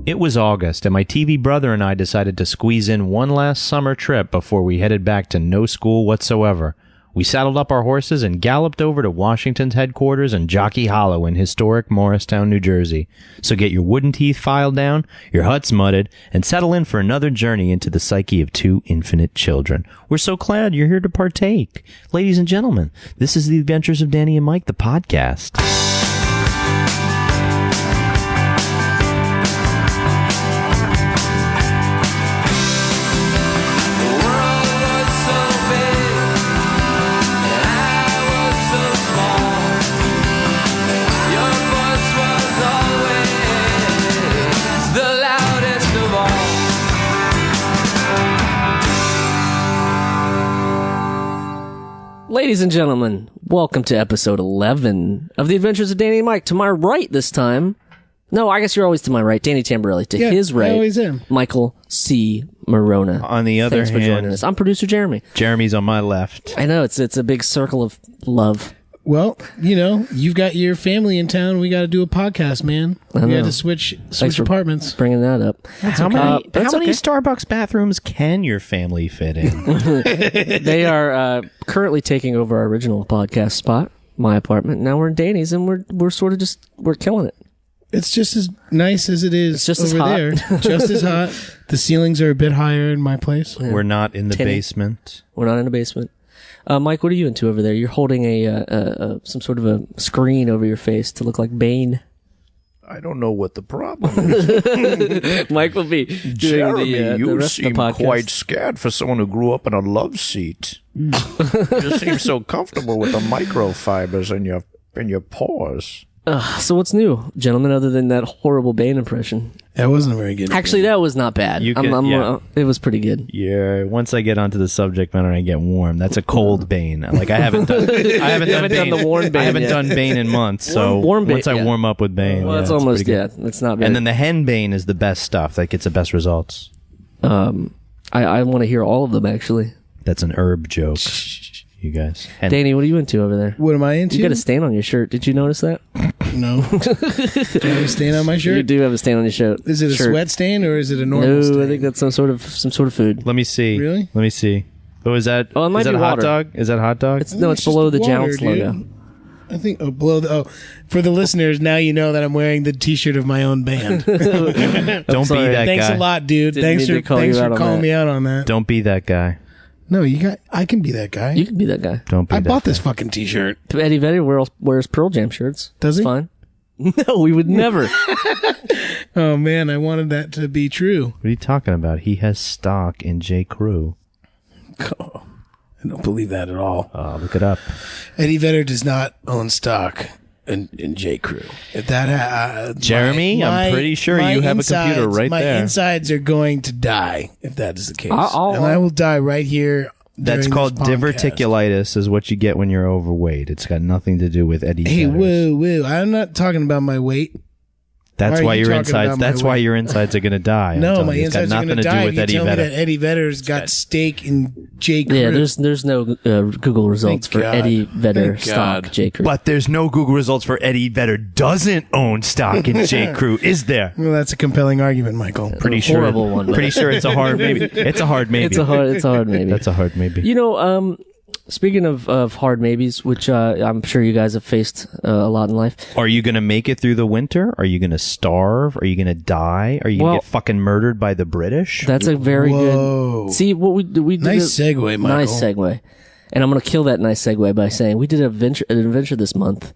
It was August, and my TV brother and I decided to squeeze in one last summer trip before we headed back to no school whatsoever. We saddled up our horses and galloped over to Washington's headquarters in Jockey Hollow in historic Morristown, New Jersey. So get your wooden teeth filed down, your huts mudded, and settle in for another journey into the psyche of two infinite children. We're so glad you're here to partake. Ladies and gentlemen, this is The Adventures of Danny and Mike, the podcast. Ladies and gentlemen, welcome to episode 11 of The Adventures of Danny and Mike. To my right this time, no, I guess you're always to my right, Danny Tamborelli. To his right, I always am. Michael C. Morona. On the other Thanks for hand, joining us. I'm producer Jeremy. Jeremy's on my left. I know, it's a big circle of love. Well, you know, you've got your family in town. We got to do a podcast, man. We got to switch apartments. Bringing that up. How many Starbucks bathrooms can your family fit in? They are currently taking over our original podcast spot, my apartment. Now we're in Danny's, and we're sort of we're killing it. It's just as nice as it is just over there. Just as hot. The ceilings are a bit higher in my place. Yeah. We're not in the basement. We're not in the basement. Mike, what are you into over there? You're holding some sort of a screen over your face to look like Bane. I don't know what the problem is. Mike will be doing Jeremy, the you rest seem of the podcast. quite scared for someone who grew up in a love seat. You seem so comfortable with the microfibers in your pores. So what's new, gentlemen, other than that horrible Bane impression? That wasn't a very good. Actually, that was not bad. It was pretty good. Yeah, once I get onto the subject matter and I get warm, that's a cold Bane. Like I haven't done the warm Bane. I haven't done Bane in months. So warm Bane, once I warm up with Bane, well, it's almost it's not. Very, and then the hen Bane is the best stuff. That gets the best results. I want to hear all of them actually. That's an herb joke. You guys. Danny, what are you into over there? What am I into? You got a stain on your shirt. Did you notice that? No. Do I have a stain on my shirt? You do have a stain on your shirt. Is it a sweat stain or is it a normal stain? No, I think that's some sort of food. Let me see. Really? Let me see. Oh, is that? Oh, it might is that be hot water. dog? Is that hot dog? It's below the Jounce logo. I think below the. For the listeners, now you know that I'm wearing the T-shirt of my own band. Don't be that Thanks guy. a lot, dude. Thanks for calling me out on that. Don't be that guy. No, I can be that guy. You can be that guy. Don't be. I that bought guy. this fucking T-shirt. Eddie Vedder wears Pearl Jam shirts. Does he? It's fine. No, we would never. Oh man, I wanted that to be true. What are you talking about? He has stock in J. Crew. Oh, I don't believe that at all. Look it up. Eddie Vedder does not own stock in J. Crew. If that, Jeremy, I'm pretty sure you have a computer right my there. My insides are going to die if that is the case, and I'll I will die right here. That's called diverticulitis, is what you get when you're overweight. It's got nothing to do with Eddie. Hey, Vedder's. whoa! I'm not talking about my weight. That's why your insides. That's why your insides are going to die. No, my insides are going to die. With You Eddie tell me Vedder. that Eddie Vedder's got stake in J. Crew. Yeah, there's no Google results for Eddie Vedder stock J. Crew. But there's no Google results for Eddie Vedder doesn't own stock in J. Crew, is there? Well, that's a compelling argument, Michael. Pretty sure. Horrible one. Pretty sure it's a hard maybe. It's a hard maybe. It's a hard maybe. That's a hard maybe. You know, speaking of hard maybes, which I'm sure you guys have faced a lot in life. Are you going to make it through the winter? Are you going to starve? Are you going to die? Are you going to get fucking murdered by the British? That's a very good. See what we did. Nice segue, Michael. Nice segue. And I'm going to kill that nice segue by saying we did an adventure this month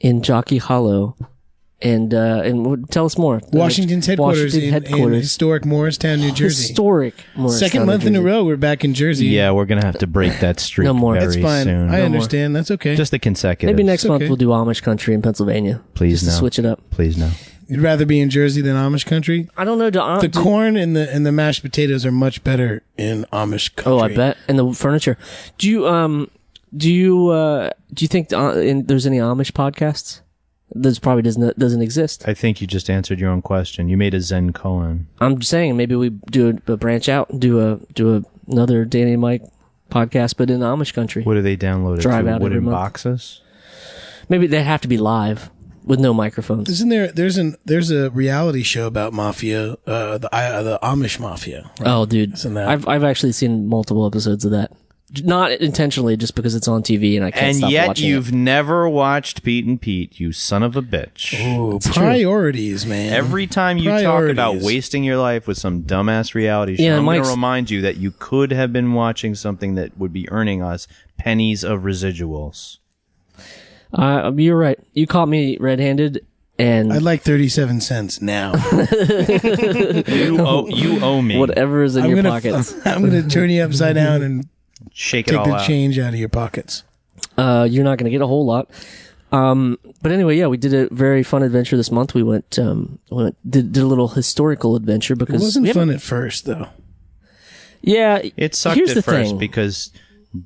in Jockey Hollow. And tell us more. Washington's headquarters in historic Morristown, New Jersey. Historic Morristown, Second month in a row, we're back in Jersey. Yeah, we're going to have to break that streak No more. very That's fine. soon. I understand. That's okay. Just the consecutive. Maybe next month we'll do Amish country in Pennsylvania. Please just no. to switch it up. Please no. You'd rather be in Jersey than Amish country? I don't know. The corn and the mashed potatoes are much better in Amish country. Oh, I bet. And the furniture. Do you think there's any Amish podcasts? This probably doesn't exist. I think you just answered your own question. You made a Zen koan. I'm just saying maybe we do a branch out and do another Danny and Mike podcast, but in Amish country. What do they download? Drive out wooden every month. boxes? Maybe they have to be live. with no microphones. Isn't there? There's a reality show about mafia, the Amish mafia. Right? Oh, dude, Isn't that? I've actually seen multiple episodes of that. Not intentionally, just because it's on TV and I can't stop And watching yet you've never watched Pete and Pete, you son of a bitch. Ooh, priorities, man. Every time you talk about wasting your life with some dumbass reality show, I'm going to remind you that you could have been watching something that would be earning us pennies of residuals. You're right. You caught me red-handed, and I'd like 37 cents now. You owe me. Whatever is in your pockets. I'm going to turn you upside down and Shake it take all the out. change out of your pockets. You're not going to get a whole lot. But anyway, yeah, we did a very fun adventure this month. We went, did a little historical adventure because It wasn't fun at first, though. Yeah, It sucked here's at the first thing. because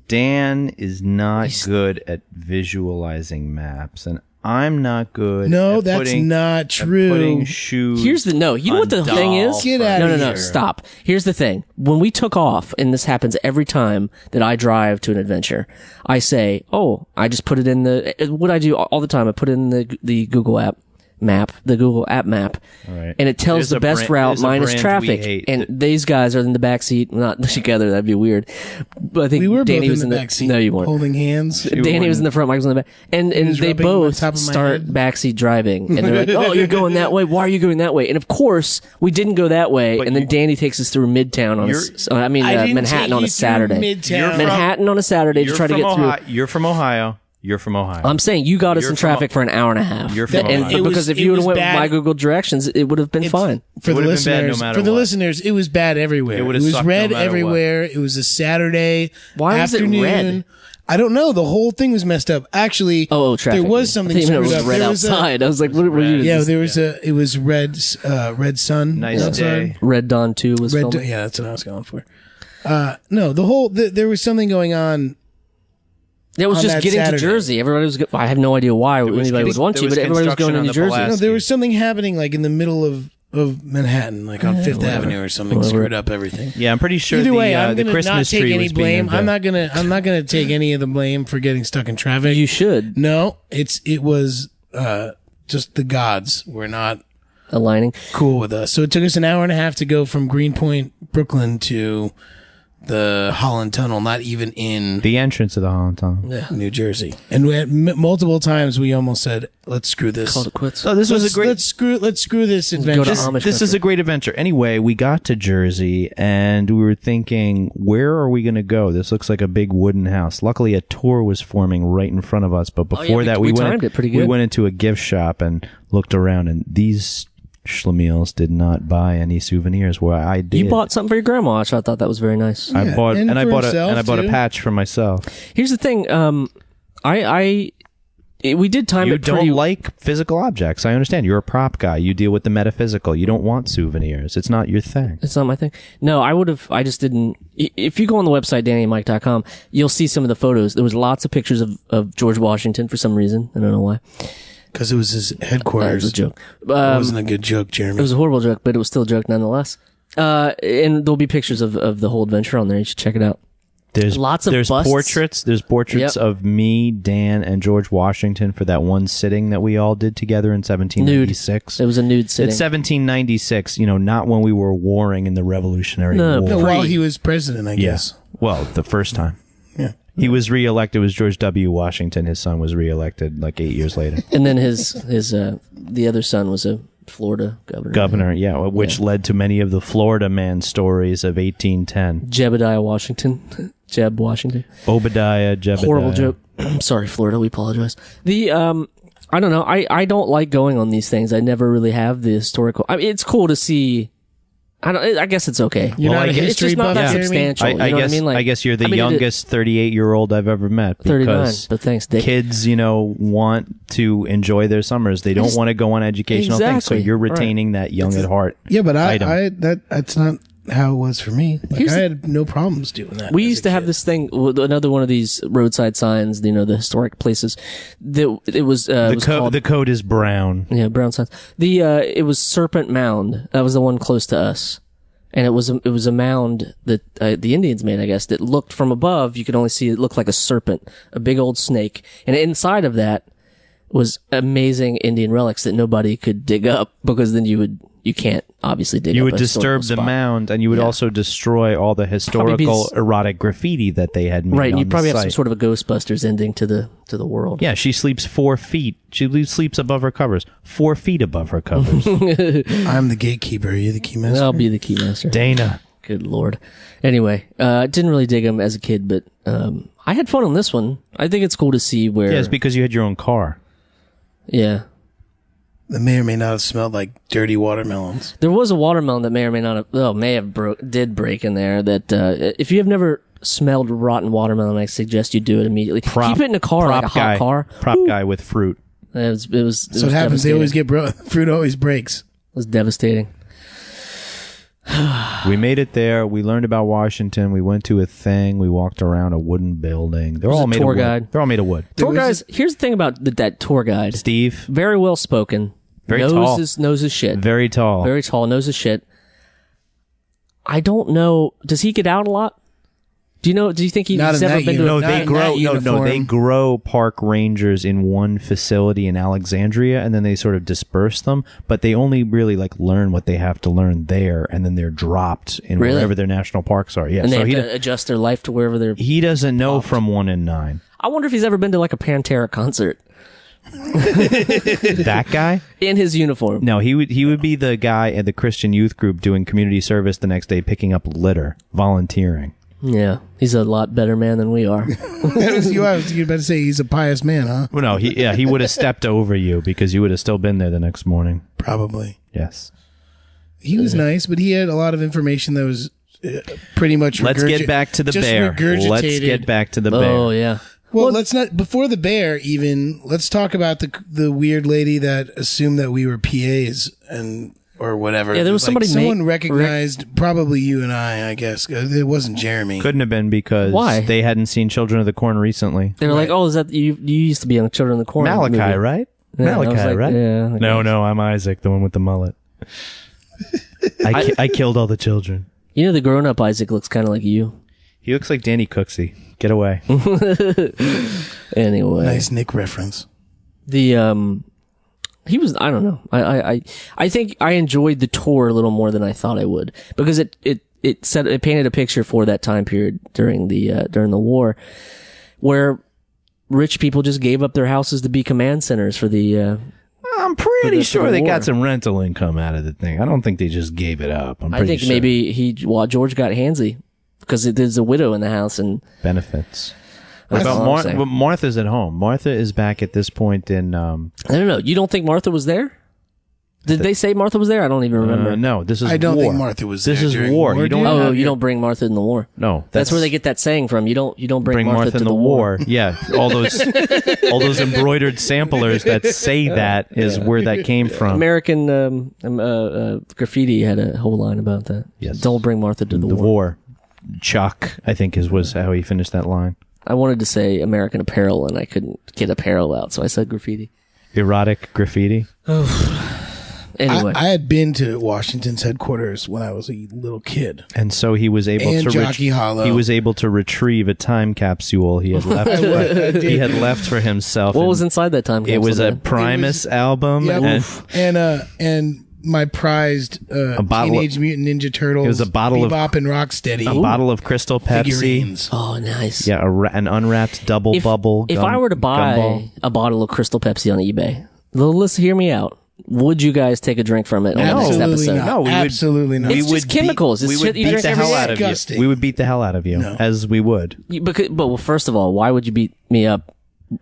Dan is not good at visualizing maps, and I'm not good. No, at that's putting, not at true. Putting shoes. Here's the no. You know what the thing is? Get out no, of no, here. stop. Here's the thing. When we took off, and this happens every time that I drive to an adventure, I say, "Oh, I just put it in the." What I do all the time, I put it in the Google app map, the Google app map, Right. and it tells There's the a best brand- route there's a minus brand we traffic. hate And that- these guys are in the back seat, not together. That'd be weird. But I think We were Danny both was in the back seat, No, you weren't. holding hands. Danny was in the front, Mike was in the back, and was they rubbing both the top of my start head. backseat driving, and they're like, "Oh, you're going that way? Why are you going that way?" And of course, we didn't go that way, But and then you- Danny takes us through Midtown on, I didn't Manhattan take on you a through Saturday. Midtown. Manhattan on a Saturday to You're try to from get through. Ohio. You're from Ohio. You're from Ohio. I'm saying you got us You're in from traffic for an hour and a half. You're from and Ohio. It because was- if it you would was have went with bad. my Google directions, it would have been fine. For It the would've been bad no listeners, matter what. it was bad everywhere. It It would've was sucked no red matter everywhere. It was a Saturday Why was it afternoon. red? I don't know. The whole thing was messed up. Actually, Oh, traffic. there was something I think it screwed was up. red There was outside. I was like, what were you? yeah, there was it was red sun. Nice outside. day. Red Dawn 2 was Red, filming. yeah, that's what I was going for. No, there was something going on. It was on just that getting Saturday. to Jersey. Everybody was. I have no idea why was anybody would want there to, was but everybody was going construction to on New the Jersey. Pulaski. No, there was something happening like in the middle of Manhattan, like on Fifth Avenue or something. Screwed up everything. Yeah, I'm pretty sure Either way, I'm the gonna not Christmas take tree any was being blame. I'm not gonna take any of the blame for getting stuck in traffic. You should No, it was just the gods were not aligning. cool with us. So it took us an hour and a half to go from Greenpoint, Brooklyn to the Holland Tunnel, not even in the entrance of the Holland Tunnel. New Jersey. And we had multiple times we almost said, "Let's screw this. Called it quits. So this was a great. Let's screw this adventure." to This, Amish this is a great adventure. Anyway, we got to Jersey and we were thinking, where are we going to go? This looks like a big wooden house. Luckily, a tour was forming right in front of us. But before yeah, that, we went. timed it pretty We good. went into a gift shop and looked around, and these schlemiels did not buy any souvenirs. Where I did. You bought something for your grandma, which I thought that was very nice. I Yeah, bought and and I for bought himself, a too. patch for myself. Here's the thing. We did time You it pretty. don't like physical objects. I understand. You're a prop guy. You deal with the metaphysical. You don't want souvenirs. It's not your thing. It's not my thing. No, I just didn't. If you go on the website, DannyandMike.com, you'll see some of the photos. There was lots of pictures of George Washington for some reason. I don't know why. Because it was his That headquarters. was a joke. It wasn't a good joke, Jeremy. It was a horrible joke, but it was still a joke nonetheless. And there'll be pictures of the whole adventure on there. You should check it out. There's Lots of there's busts. portraits. There's portraits Yep. of me, Dan, and George Washington for that one sitting that we all did together in 1796. It was a nude sitting. It's 1796. Not when we were warring in the Revolutionary No, War. No, Pre- while he was president, I Yeah. guess. Well, the first time. Yeah. He was reelected. It was George W. Washington. His son was reelected like 8 years later. And then his the other son was a Florida governor. Yeah, which led to many of the Florida man stories of 1810. Jebediah Washington. Jeb Washington. Obadiah, Jebediah. Horrible joke. I'm sorry, Florida. We apologize. I don't know. I don't like going on these things. I never really have the historical. I mean, it's cool to see. I guess it's okay. You're not a it's history just not buff, that Jeremy? substantial. I you know what guess I mean? Like, I guess you're the I mean, youngest 38-year-old I've ever met. 39. Because But thanks, Dick. kids, want to enjoy their summers. They don't want to go on educational things. So Exactly. you're retaining that young at heart. Yeah, but item. that's not how it was for me. Like, Here's I the- had no problems doing that. We as used a to have kid. this thing, another one of these roadside signs, the historic places. It was called, The code is brown. yeah, brown signs. It was Serpent Mound. That was the one close to us. And it was a mound that the Indians made, I guess, that looked from above. You could only see it looked like a serpent, a big old snake. And inside of that was amazing Indian relics that nobody could dig up, because then you can't obviously dig up. You would a disturb the historical spot. mound, and you would also destroy all the historical erotic graffiti that they had made. Right, on you'd probably the have some site. sort of a Ghostbusters ending to the world. Yeah, she sleeps 4 feet. She sleeps above her covers, 4 feet above her covers. I'm the gatekeeper. Are you the keymaster? I'll be the keymaster. Dana. Good lord. Anyway, didn't really dig them as a kid, but I had fun on this one. I think it's cool to see where. Yeah, it's because you had your own car. Yeah. That may or may not have smelled like dirty watermelons. There was a watermelon that may or may not have, did break in there. That if you have never smelled rotten watermelon, I suggest you do it immediately. Keep it in a car, like a hot car. Prop guy with fruit. It was So it happens. They always get fruit always breaks. It was devastating. We made it there. We learned about Washington. We went to a thing. We walked around a wooden building. They're all made of wood. Guide. They're all made of wood. Tour guys. Here's the thing about that tour guide. Steve. Very well spoken. Very tall. Knows his shit. Very tall. Very tall. Knows his shit. I don't know. Does he get out a lot? Do you think he's Not in ever that been to? No, Not they in grow. that No, uniform. they grow park rangers in one facility in Alexandria, and then they sort of disperse them. But they only really learn what they have to learn there, and then they're dropped in Really? wherever their national parks are. Yeah, And they so have to adjust their life to wherever they're. he doesn't know from 1 and 9. I wonder if he's ever been to a Pantera concert That guy. in his uniform. No, he would be the guy at the Christian youth group doing community service the next day, picking up litter, volunteering. Yeah, he's a lot better man than we are. You were about to say he's a pious man, huh? Well, no, he would have stepped over you because you would have still been there the next morning. Probably. Yes. He was nice, but he had a lot of information that was pretty much. Let's get back to the just bear. regurgitated. Let's get back to the bear. Oh yeah. Well, let's not before the bear. Even let's talk about the weird lady that assumed that we were PAs or whatever. Yeah, there was somebody someone recognized, probably you and I guess. It wasn't Jeremy. Couldn't have been because Why? they hadn't seen Children of the Corn recently. They were like, "Oh, is that you? You used to be on the Children of the Corn Malachi, movie. right? Yeah, I was Malachi, like, right? yeah, I No, I'm Isaac, the one with the mullet. I killed all the children. You know, the grown-up Isaac looks kind of like you. He looks like Danny Cooksey. Get away. Anyway, Nice Nick reference. he was. I don't know. I think I enjoyed the tour a little more than I thought I would, because it painted a picture for that time period during the war, where rich people just gave up their houses to be command centers for the. I'm pretty for sure the they war. got some rental income out of the thing. I don't think they just gave it up. I'm I pretty think sure. maybe George got handsy because there's a widow in the house, and benefits. That's all I'm But saying. Martha's at home. Martha is back at this point in. I don't know. You don't think Martha was there? Did they say Martha was there? I don't even remember. No, this is I don't war. think Martha was This there is during war. war, You don't. dude. have You your- don't bring Martha in the war. No, That's where they get that saying from. You don't bring Martha in the war. Yeah, all those embroidered samplers that say that is where that came from. American graffiti had a whole line about that. Yes. Don't bring Martha to the The war. war. Chuck, I think, was how he finished that line. I wanted to say American Apparel, and I couldn't get apparel out, so I said graffiti. Erotic graffiti. Anyway, I had been to Washington's headquarters when I was a little kid. And so he was able And to Jockey Hollow. he was able to retrieve a time capsule he had left. He had left for himself. what and was inside that time It capsule? was a man? Primus album. Yeah, and and my prized bottle Teenage Mutant Ninja Turtles. It was a bottle of- Bebop and Rocksteady. a bottle of Crystal Pepsi. figurines. Oh, nice. Yeah, an unwrapped double bubble. If I were to buy gumball. a bottle of Crystal Pepsi on eBay, let's hear me out. Would you guys take a drink from it on the next Absolutely episode? not. No, we would- Absolutely not. It's just chemicals. It's we shit would you beat drink the every hell day. out of you. Disgusting. We would beat the hell out of you, as we would. Well, first of all, why would you beat me up?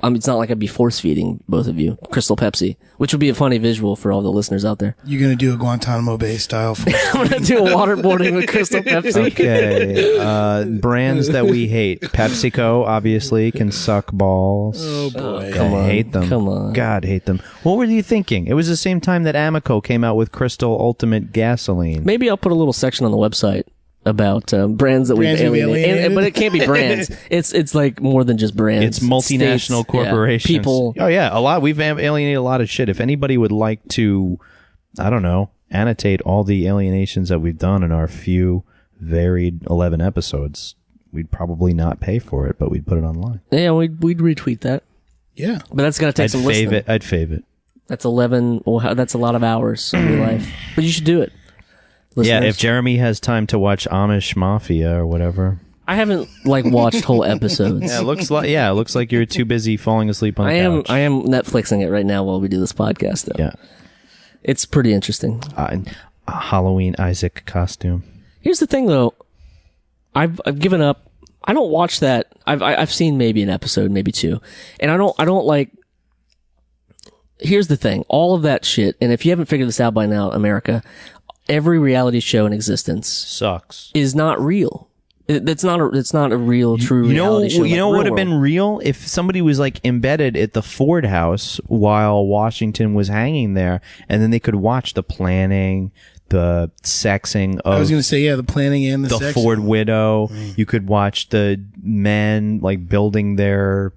I mean, it's not like I'd be force feeding both of you Crystal Pepsi, which would be a funny visual for all the listeners out there. You're going to do a Guantanamo Bay style. I'm gonna do a waterboarding with Crystal Pepsi. Okay. Brands that we hate. PepsiCo, obviously, can suck balls. Oh, boy. Come on. Hate them. Come on. God, hate them. What were you thinking? It was the same time that Amoco came out with Crystal Ultimate Gasoline. Maybe I'll put a little section on the website about brands that Brands we've we've alienated. alienated? But it can't be brands. It's like more than just brands. It's multinational States, yeah, corporations. people. Oh, yeah. A lot. We've alienated a lot of shit. If anybody would like to, I don't know, annotate all the alienations that we've done in our few varied 11 episodes, we'd probably not pay for it, but we'd put it online. Yeah, we'd retweet that. Yeah. But that's gonna take some listening. I'd fave it. That's 11. Well, that's a lot of hours of your life. But you should do it. Yeah, Listeners. if Jeremy has time to watch Amish Mafia or whatever. I haven't watched whole episodes. Yeah, it looks like you're too busy falling asleep on the couch. I am Netflixing it right now while we do this podcast, though. Yeah. It's pretty interesting. A Halloween Isaac costume. Here's the thing, though. I've given up. I don't watch that. I've seen maybe an episode, maybe two, and I don't like. Here's the thing. All of that shit, and if you haven't figured this out by now, America, every reality show in existence Sucks. is not real. It's not a real, true reality show. You know what would have world. been real if somebody was like embedded at the Ford house while Washington was hanging there, and then they could watch the planning, the sexing of I was going to say, the planning and the sex. Ford widow. You could watch the men like building their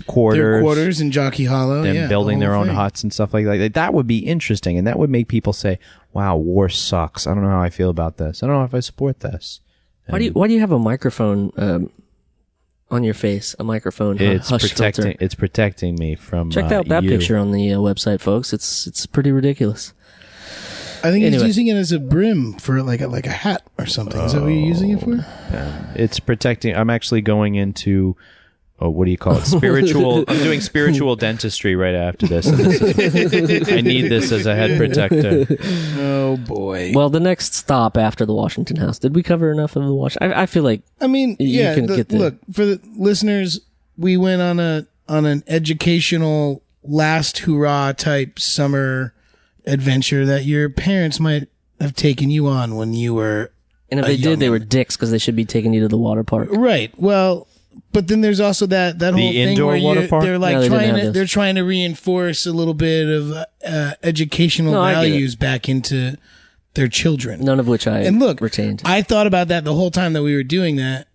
quarters in Jockey Hollow. and building the their whole own thing. huts and stuff like that. That would be interesting, and that would make people say, "Wow, war sucks. I don't know how I feel about this. I don't know if I support this." Why do you have a microphone on your face? A microphone It's hush protecting. filter. It's protecting me from. Check out that you. picture on the website, folks. It's pretty ridiculous. I think Anyway. he's using it as a brim for like a hat or something. Is that what you're using it for? It's protecting. I'm actually going into. Oh, what do you call it? Spiritual. I'm doing spiritual dentistry right after this. And I need this as a head protector. Oh boy. Well, the next stop after the Washington House. Did we cover enough of the Washington? I feel like I mean, You yeah. can get the- Look, for the listeners, we went on an educational last hurrah type summer adventure that your parents might have taken you on when you were and if a they did, they youngin'. were dicks because they should be taking you to the water park. Right. Well, but then there's also that whole thing indoor where water park? they're like No, they didn't trying have to this. they're trying to reinforce a little bit of educational No, I get it. values back into their children. None of which I And look, retained. I thought about that the whole time that we were doing that,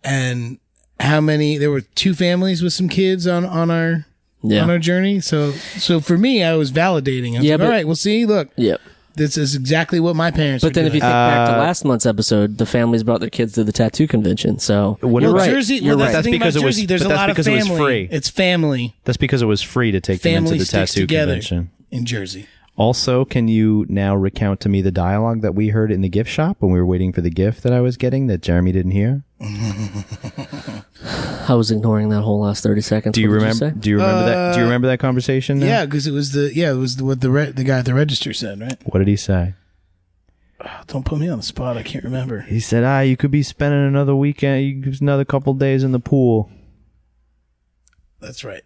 and how many there were 2 families with some kids on our Yeah. on our journey. So for me, I was validating. I was Yeah, like, but- all right, well, see, look, Yep. this is exactly what my parents. But then if you doing. think back to last month's episode, the families brought their kids to the tattoo convention. So What you're about- right. Jersey, You're well, right. that's the thing because about it was- Jersey. There's but a that's lot of because it was family. free. It's family. That's because it was free to take them Family into the sticks tattoo together convention. in Jersey. Also, can you now recount to me the dialogue that we heard in the gift shop when we were waiting for the gift that I was getting that Jeremy didn't hear? I was ignoring that whole last 30 seconds. Do you What did remember? say? Do you remember that? Do you remember that conversation? now? Yeah, because it was what the guy at the register said, right? What did he say? Don't put me on the spot. I can't remember. He said, you could be spending another weekend, another couple days in the pool. That's right.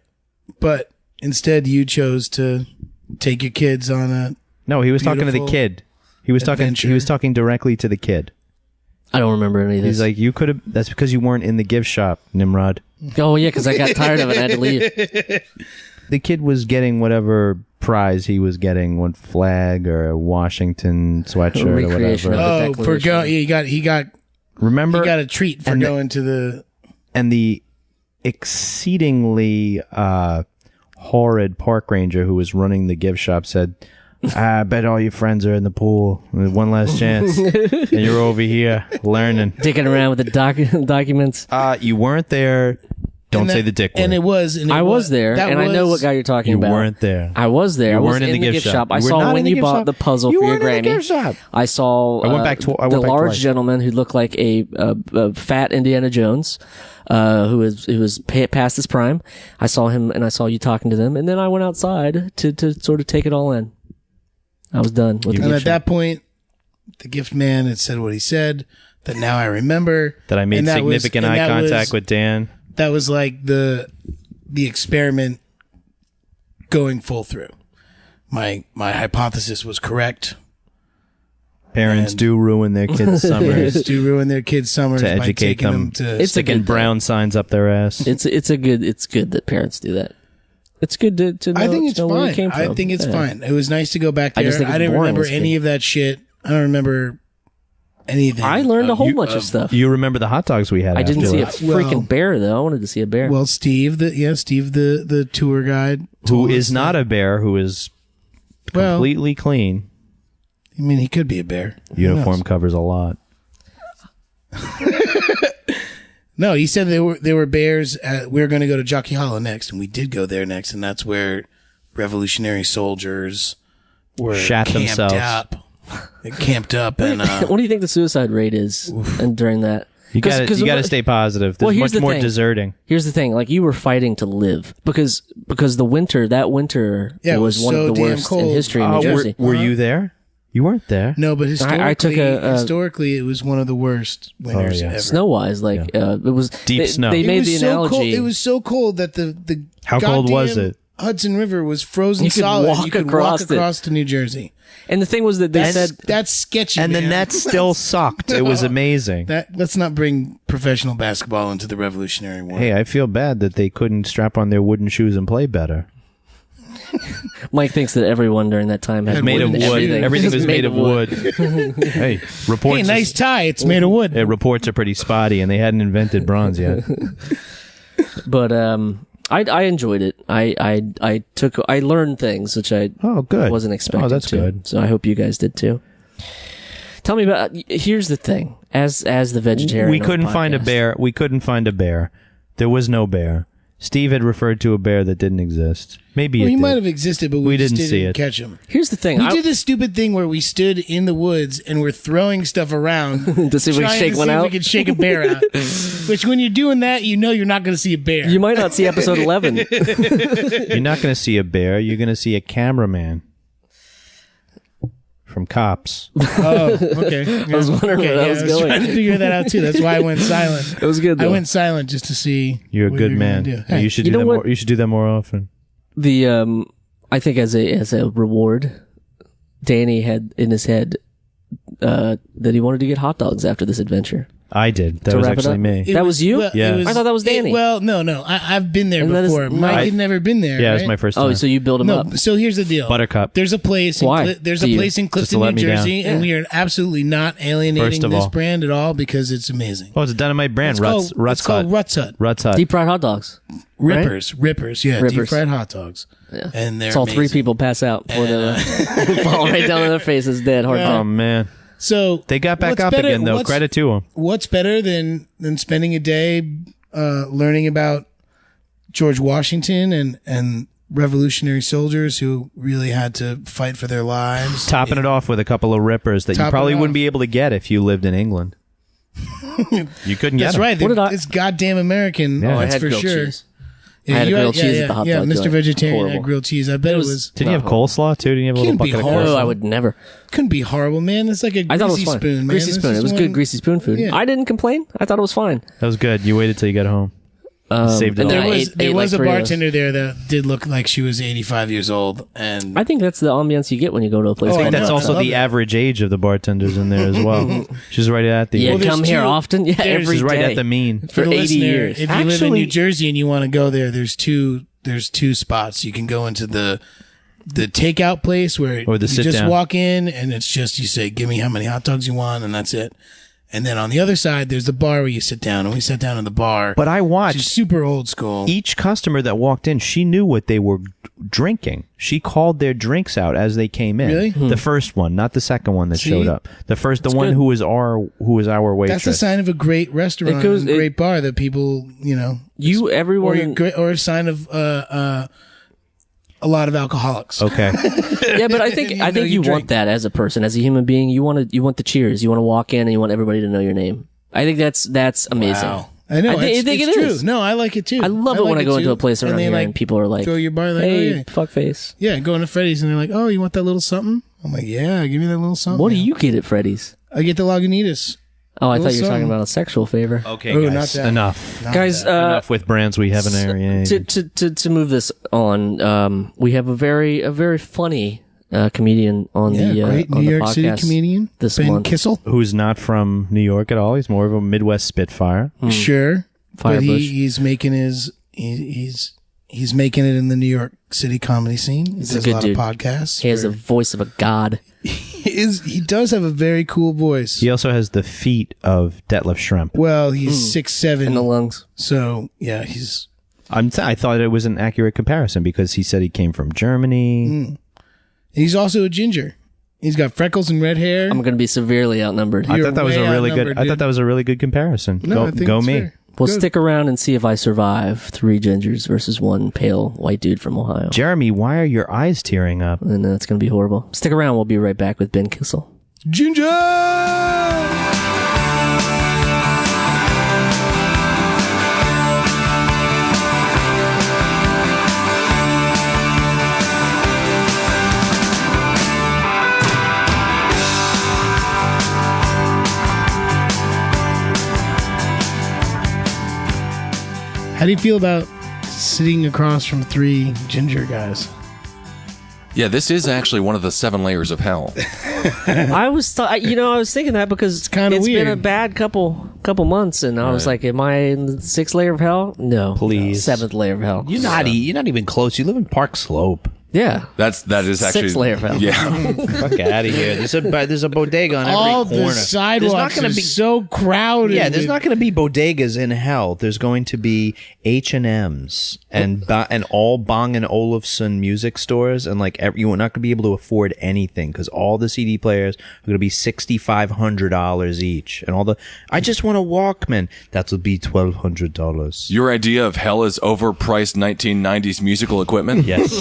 But instead, you chose to take your kids on a. No, he was talking to the Beautiful kid. He was adventure. talking. He was talking directly to the kid. I don't remember any of this. He's like, you could have. That's because you weren't in the gift shop, Nimrod. Oh yeah, because I got tired of it. I had to leave. The kid was getting whatever prize he was getting, one flag or a Washington sweatshirt or Recreation whatever. of the Oh, for Declaration. go, he got Remember, a treat for and the- going to the. and the exceedingly horrid park ranger who was running the gift shop said, I bet all your friends are in the pool. One last chance. And you're over here learning. Dicking around with the documents. You weren't there. Don't and say that- the dick word. And it was. And it I was there, that and I know what guy you're talking You about. weren't there. I was there. You I was weren't in the gift shop. I You were saw not when in the you gift bought shop. the puzzle You for your weren't in the Grammy. gift shop. I saw I went back the back large twice. gentleman who looked like a fat Indiana Jones, who was past his prime. I saw him, and I saw you talking to them, and then I went outside to sort of take it all in. I was done with the And gift at shop. that point, the gift man had said what he said. That now I remember. That I made And that was- significant and eye that contact was- with Dan. That was like the experiment going full through. My hypothesis was correct. Parents And- do ruin their kids' summers. Parents do ruin their kids' summers To by educate taking them. to. It's a Sticking good thing. brown signs up their ass. It's good that parents do that. It's good to know, I think it's to know where you fine. came from. I think it's Yeah. fine. It was nice to go back I there. just think it's didn't boring remember as a any kid. of that shit. I don't remember anything. I learned a whole bunch of stuff. You remember the hot dogs we had I didn't see a afterwards. Well- freaking bear though. I wanted to see a bear. Well, Steve, the tour guide, Who told is us not that- a bear, who is well. completely clean. I mean, he could be a bear. Who Uniform knows? covers a lot. No, he said there were bears. We were going to go to Jockey Hollow next, and we did go there next, and that's where revolutionary soldiers were Shat camped themselves. up. They camped up, and What do you think the suicide rate is and during that? You got to stay positive. There's here's much the more thing. deserting. Here's the thing: like you were fighting to live because that winter Yeah, it was was one so of the damn worst cold. in history in New Jersey. Were you there? You weren't there. no, but historically, I took historically, it was one of the worst winters yeah. ever. Snow wise, like it was Deep snow. They It made was the so analogy. cold. It was so cold that the How cold was goddamn it? Hudson River was frozen You could solid. walk You could across walk it. across to New Jersey. and the thing was that they said That's sketchy. And the man. net still sucked. It was amazing. Let's not bring professional basketball into the Revolutionary War. Hey, I feel bad that they couldn't strap on their wooden shoes and play better. Mike thinks that everyone during that time had Made of wood. wood. and Everything was made of wood. Hey, reports. Hey, nice tie. It's made of wood. Reports are pretty spotty, and they hadn't invented bronze yet. But I enjoyed it. I learned things which I Oh, good. wasn't expecting. Oh, that's to. good. So I hope you guys did too. Tell me about. Here's the thing: as the vegetarian, We on the couldn't find a podcast- bear. We couldn't find a bear. There was no bear. Steve had referred to a bear that didn't exist. Maybe Well, it he did. might have existed, but we didn't just see didn't it. catch him. Here's the thing: We did this stupid thing where we stood in the woods and we're throwing stuff around to see if we could trying shake to one see if out. we could shake a bear out. Which, when you're doing that, you know you're not going to see a bear. You might not see episode 11. You're not going to see a bear. You're going to see a cameraman from Cops. Oh, okay. Yeah. I was wondering where that was I was going. trying to figure that out too. That's why I went silent. It was good though. I went silent just to see. You're a what good you were man. gonna do. You Hey, should You do know that what? more. You should do that more often. The I think as a reward, Danny had in his head that he wanted to get hot dogs after this adventure. I did. That To was wrap it actually up? me. It That was you? well, Yeah. it I thought that was Danny. No. I've been there And that is- before. Mike I- had never been there. Yeah, it right? was my first time. Oh, so you build him No, up. so here's the deal. Buttercup. There's a place. Why? There's Do a you? place in Just to Clifton, let New me down. Jersey, and we are absolutely not alienating First of this all. brand at all because it's amazing. Oh, it's a dynamite brand. It's Ruts called Hut. Ruts Hut. Ruts Hut. Deep fried hot dogs. Right? Rippers, yeah, deep Rippers. fried hot dogs. Yeah. And they're It's all three amazing. people pass out before they fall right down on their faces dead. Hard Oh time. man, So they got back what's up better- again though. what's- Credit to them. What's better than spending a day learning about George Washington and revolutionary soldiers who really had to fight for their lives? Topping it off with a couple of rippers that you Topping probably it wouldn't off. be able to get if you lived in England. You couldn't get That's them. right. What did I- It's goddamn American. Yeah. Oh, I that's had for grilled sure. cheese. Yeah, I had a you grilled cheese yeah, at the hot yeah, dog Mr. joint. Vegetarian Horrible. had grilled cheese. I bet it was Didn't you have coleslaw too? Didn't you have a little Couldn't be bucket of horrible. Oh, coleslaw? I would never. couldn't be horrible, man. It's like a I thought it was greasy fun. spoon, man. Greasy This spoon. is It was one- good greasy spoon food. Yeah. I didn't complain. I thought it was fine. That was good. You waited till you got home. Saved it and all. then There I was ate there like was a 3 of those. bartender there that did look like she was 85 years old, and I think that's the ambiance you get when you go to a place Oh, like I that. That's know. also I love the it. average age of the bartenders in there as well. She's right at the. Yeah, Well, there's come here two- often. Yeah, there's- every She's right day. at the mean. for for the 80 listener, years. if you live in Actually- New Jersey and you want to go there, there's two spots. You can go into the takeout place where Or the you sit just down. walk in and it's just you say, "Give me how many hot dogs you want," and that's it. And then on the other side, there's the bar where you sit down, and we sat down in the bar. But I which is watched super old school. each customer that walked in. She knew what they were drinking. She called their drinks out as they came in. Really? The first one, not the second one that See? showed up. The one good. who was our waitress. That's a sign of a great restaurant, It goes- and a great bar that people, Everyone. or a sign of a lot of alcoholics. Okay. Yeah, but I think You I know think you you drink. want that as a person, as a human being. You want the cheers. You want to walk in and you want everybody to know your name. I think that's amazing. Wow. I know. I think it's it true. is. No, I like it too. I love it when like I go into too. a place around and they here like and people are like, throw your bar like, "Hey, oh, yeah. fuckface." Yeah, going to Freddy's and they're like, "Oh, you want that little something?" I'm like, "Yeah, give me that little something." What do man." you get at Freddy's? I get the Lagunitas. Oh, I Little thought you were talking something. about a sexual favor. Okay, Oh, guys. not that. Enough. Guys, Enough with brands we haven't aired. to move this on, we have a very funny comedian on Yeah, the great on New the York City podcast comedian this Ben month. Kissel. Who's not from New York at all. He's more of a Midwest Spitfire. Sure, but Firebush. he's making he's making it in the New York City comedy scene. He He's a does good a lot dude. of podcasts. He has the voice of a god. He does have a very cool voice. He also has the feet of Detlef Schrempf. Well, he's 6'7", In the lungs. so yeah, he's I thought it was an accurate comparison because he said he came from Germany. he's also a ginger. He's got freckles and red hair. I'm going to be severely outnumbered. I You're thought that was a way really good. outnumbered, I thought dude. that was a really good comparison. No, I think go it's me. fair. Well, stick around and see if I survive 3 gingers versus 1 pale white dude from Ohio. Jeremy, why are your eyes tearing up? And that's going to be horrible. Stick around. We'll be right back with Ben Kissel. Ginger! How do you feel about sitting across from 3 ginger guys? Yeah, this is actually one of the 7 layers of hell. I was thinking that because it's kinda been a weird. bad couple months, and I was like, am I in the 6th layer of hell? No. Please. 7th layer of hell. You're not even close. You live in Park Slope. Yeah. That is actually 6th layer of hell. Yeah. Fuck out of here. There's a bodega on every All corner. the sidewalks gonna are so crowded. Yeah, there's with- not going to be bodegas in hell. There's going to be H&Ms and all Bang & Olufsen music stores, and you're not going to be able to afford anything because all the CD players are going to be $6,500 each, and I just want a Walkman. That will be $1,200. Your idea of hell is overpriced 1990s musical equipment? Yes.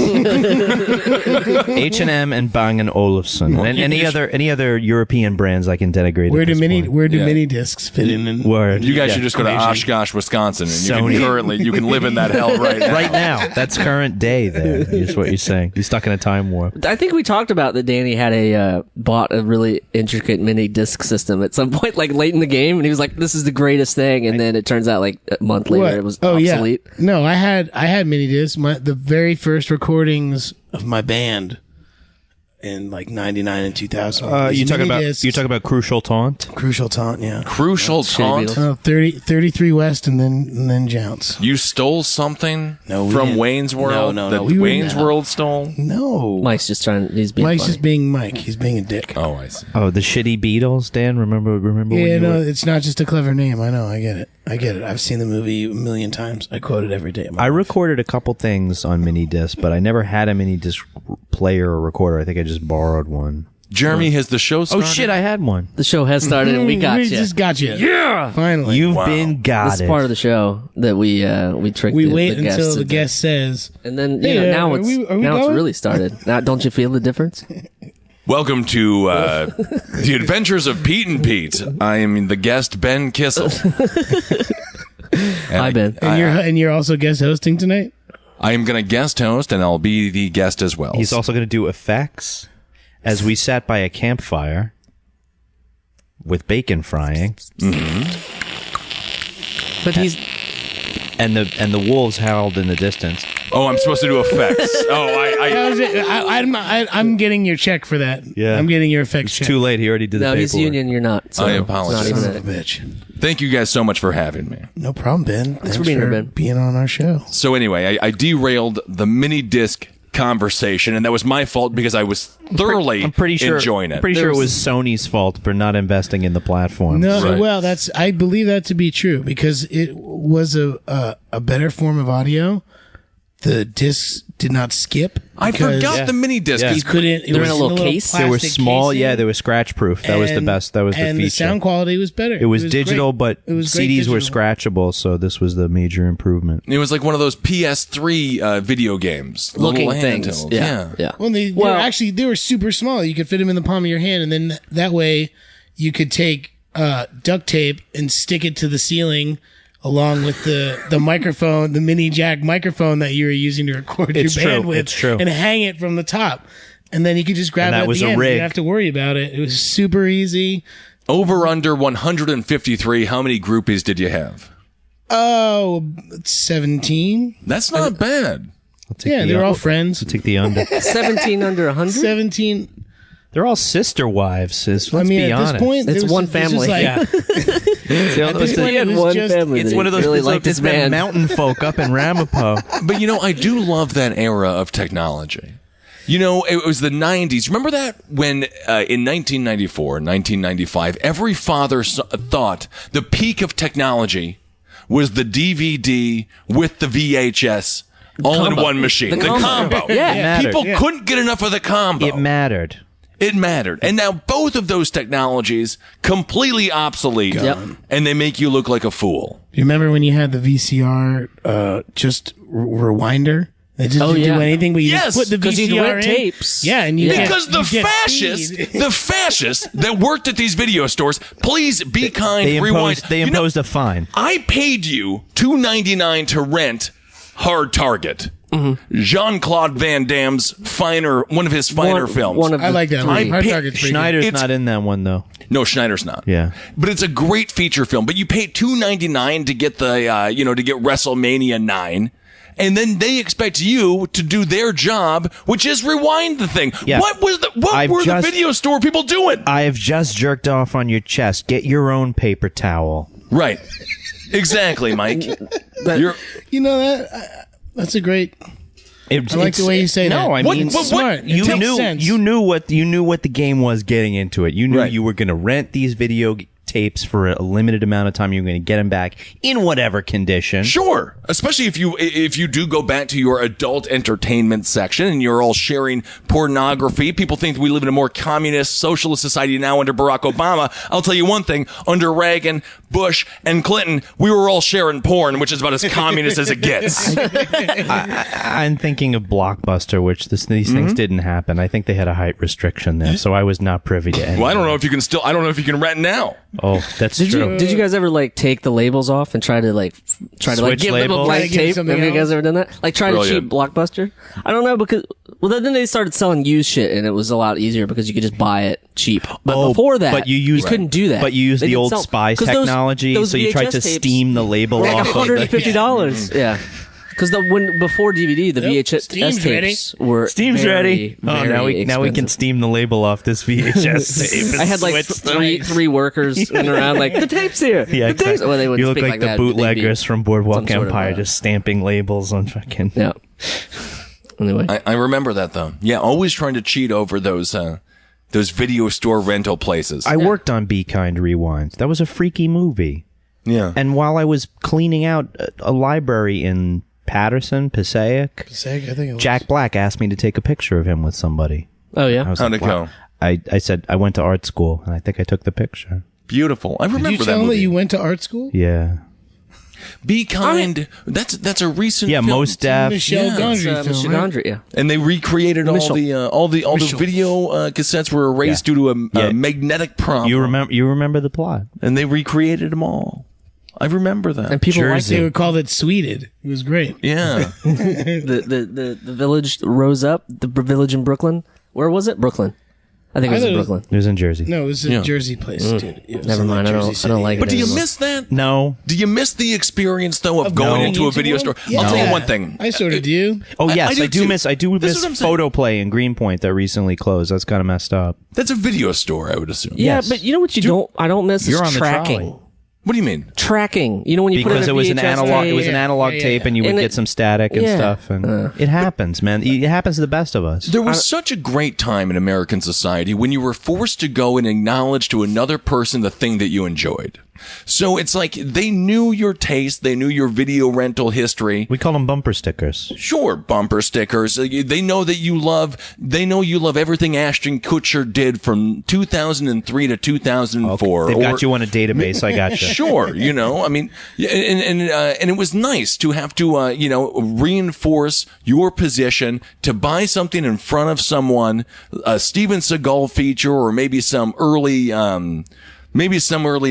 H&M and Bang & Olufsen, and any other European brands I can denigrate. Where at do this point. mini discs fit in? Word. You guys Yeah. should just go to Oshkosh, Wisconsin, and Sony. you can live in that hell right now. Right now. That's current day there, is what you're saying. You're stuck in a time warp. I think we talked about that Danny had bought a really intricate mini disc system at some point, like late in the game, and he was like, this is the greatest thing, and then it turns out like a month later What? it was Oh obsolete. yeah. No, I had mini discs. The very first recordings of my band in like 99 and 2000. You talk about Crucial Taunt? Crucial Taunt, yeah. Crucial taunt. Beatles. 33 West and then Jounce. You stole something No, we from didn't. Wayne's World No, that we were- Wayne's World stole? No. Mike's just he's being Mike's funny. just being Mike. He's being a dick. Oh, I see. Oh, the shitty Beatles, Dan? Remember when Yeah, you no, were... it's not just a clever name. I know. I get it. I've seen the movie a million times. I quote it every day. I recorded a couple things on mini disc, but I never had a mini disc player or recorder. I think I just borrowed one. Jeremy, has the show Oh started? shit, I had one. The show has started and we got we you. just got you. Yeah. Finally. You've Wow. been got This it. is part of the show that we trick we the wait guests until the into. guest says, And then Hey, now are it's we now it's going? really started. Now don't you feel the difference? Welcome to The Adventures of Pete and Pete. I am the guest, Ben Kissel. Hi Ben. and you're also guest hosting tonight? I am going to guest host, and I'll be the guest as well. He's also going to do effects as we sat by a campfire with bacon frying, But he's and the wolves howled in the distance. Oh, I'm supposed to do effects. I'm getting your check for that. Yeah. I'm getting your effects It's check. too late. He already did the no, paperwork. he's union. You're not. So I it's apologize. Not Son even of a it. bitch. Thank you guys so much for having me. No problem, Ben. Thanks for being here, Ben. being on our show. So anyway, I derailed the mini disc conversation, and that was my fault because I was thoroughly I'm pretty sure. enjoying it. I'm pretty sure it was Sony's fault for not investing in the platform. No, Right. well, I believe that to be true because it was a better form of audio. The discs did not skip. I because forgot the mini disc. Yeah. You couldn't. They're in a little case? They were plastic small. casing, Yeah, they were scratch proof. That was the and- best. That was the and feature. the sound quality was better. It was digital, great. but It was great CDs were digital. scratchable, so this was the major improvement. It was like one of those PS3 video games. Looking Little things. handhelds. Yeah. Well, they were super small. You could fit them in the palm of your hand, and then that way you could take duct tape and stick it to the ceiling along with the microphone, the mini jack microphone that you were using to record It's your band true. with, It's true. and hang it from the top. And then you could just grab And it that at was the a end. You rig. didn't have to worry about it. It was super easy. Over under 153. How many groupies did you have? Oh, 17. That's not bad. I'll take Yeah, the they were all under. friends. Take the under. 17 under 100. 17. They're all sister wives. Let's I mean, be at honest. this point, It's it was- one this was family. like- Yeah. At this point, He it had was one just- family. It's that one of he those really it's liked his been band. mountain folk up in Ramapo. But I do love that era of technology. It was the 90s. Remember that when in 1994, 1995, every father thought the peak of technology was the DVD with the VHS all in combo. one machine. The The combo. combo. Yeah. It mattered. People couldn't get enough of the combo. It mattered. It mattered. And now both of those technologies completely obsolete. Yep. And they make you look like a fool. You remember when you had the VCR just rewinder? It just didn't do anything, but you Yes, just put the 'cause you'd VCR rent in. tapes. Yeah, and you Because get, you get feed. the fascists that worked at these video stores, please be kind, They rewind. imposed a fine. I paid you $2.99 to rent Hard Target. Jean-Claude Van Damme's one of his finer films. One of I the like that three. one. Hard Target's pretty good. Schneider's It's- not in that one though. No, Schneider's not. Yeah. But it's a great feature film. But you pay $2.99 to get the, to get WrestleMania 9. And then they expect you to do their job, which is rewind the thing. Yeah. What were the video store people doing? I have just jerked off on your chest. Get your own paper towel. Right. Exactly, Mike. You're, You know that? That's a great. I like the way you say that. No, I What- mean, what- Smart. It you makes knew sense. you knew what the game was getting into it. You knew Right. you were going to rent these video tapes for a limited amount of time. You were going to get them back in whatever condition. Sure, especially if you do go back to your adult entertainment section and you're all sharing pornography. People think we live in a more communist, socialist society now under Barack Obama. I'll tell you one thing: under Reagan, Bush, and Clinton, we were all sharing porn, which is about as communist as it gets. I'm thinking of Blockbuster, which these things didn't happen. I think they had a height restriction there, so I was not privy to any. Well, I don't know if you can still. I don't know if you can rent now. Oh, that's true. Did you guys ever like take the labels off and try to Switch give them a labels? blank Yeah, give tape? something Have you guys else. ever done that? Like try to Brilliant. cheat Blockbuster? I don't know because then they started selling used shit and it was a lot easier because you could just buy it cheap. But before that, but you couldn't do that. But you used They the didn't old sell- Spice 'cause technology, those so you tried to VHS tapes steam the label were like off of the $150. Yeah. Because before DVD, the VHS Steam's tapes were Steam's very, ready. Very now we can expensive. steam the label off this VHS tape. and I had like switch three workers running around like the tape's here. Yeah, the tapes. Well, they wouldn't you look speak like that, the but they'd be bootleggers from Boardwalk some sort of, Empire, just stamping labels on fucking. Yeah. Anyway, I remember that though. Yeah, always trying to cheat over those video store rental places. I worked on Be Kind Rewind. That was a freaky movie. yeah. And while I was cleaning out a library in Passaic, I think it was. Jack Black asked me to take a picture of him with somebody. oh yeah. I was How'd like, it go? wow. I said I went to art school, and I think I took the picture. Beautiful. I remember Did you that tell him movie. that you went to art school? Yeah. Be Kind. That's a recent Yeah, film. Most Def. Michel Yeah, Gondry film, Mr. right? Gondry, yeah. And they recreated all the video cassettes were erased due to a magnetic problem. You remember the plot? And they recreated them all. I remember that. And people like Jersey. They would call it Sweeted. It was great. yeah. the village rose up. The village in Brooklyn. Where was it? Brooklyn. I think it was I in thought it Brooklyn. It was in Jersey. No, it was a Yeah. Jersey place, dude. It was Never in, mind, I don't- Jersey I don't City. like But do you anymore. miss that? No. Do you miss the experience though of going Going into a video one? store? Yeah. I'll tell you one thing. I sort of do. Oh I yes, do I do too. miss. I do This is miss what I'm saying. Photo Play in Greenpoint that recently closed. That's kind of messed up. That's a video store, I would assume. Yeah, Yes. but you know what I don't miss You're is on the tracking. trolley. What do you mean? Tracking. You know when you put Because in it a was an VHS analog. It was an tape? analog Yeah, tape, yeah. and you would And get it- some static and yeah. stuff, and it happens, man. It happens to the best of us. There was such a great time in American society when you were forced to go and acknowledge to another person the thing that you enjoyed. So it's like they knew your taste, they knew your video rental history. We call them bumper stickers. Sure, bumper stickers. They know that you love. They know you love everything Ashton Kutcher did from 2003 to 2004. They've or- got you on a database. I got you. Sure, I mean, and it was nice to have to, reinforce your position to buy something in front of someone, a Steven Seagal feature, or maybe some early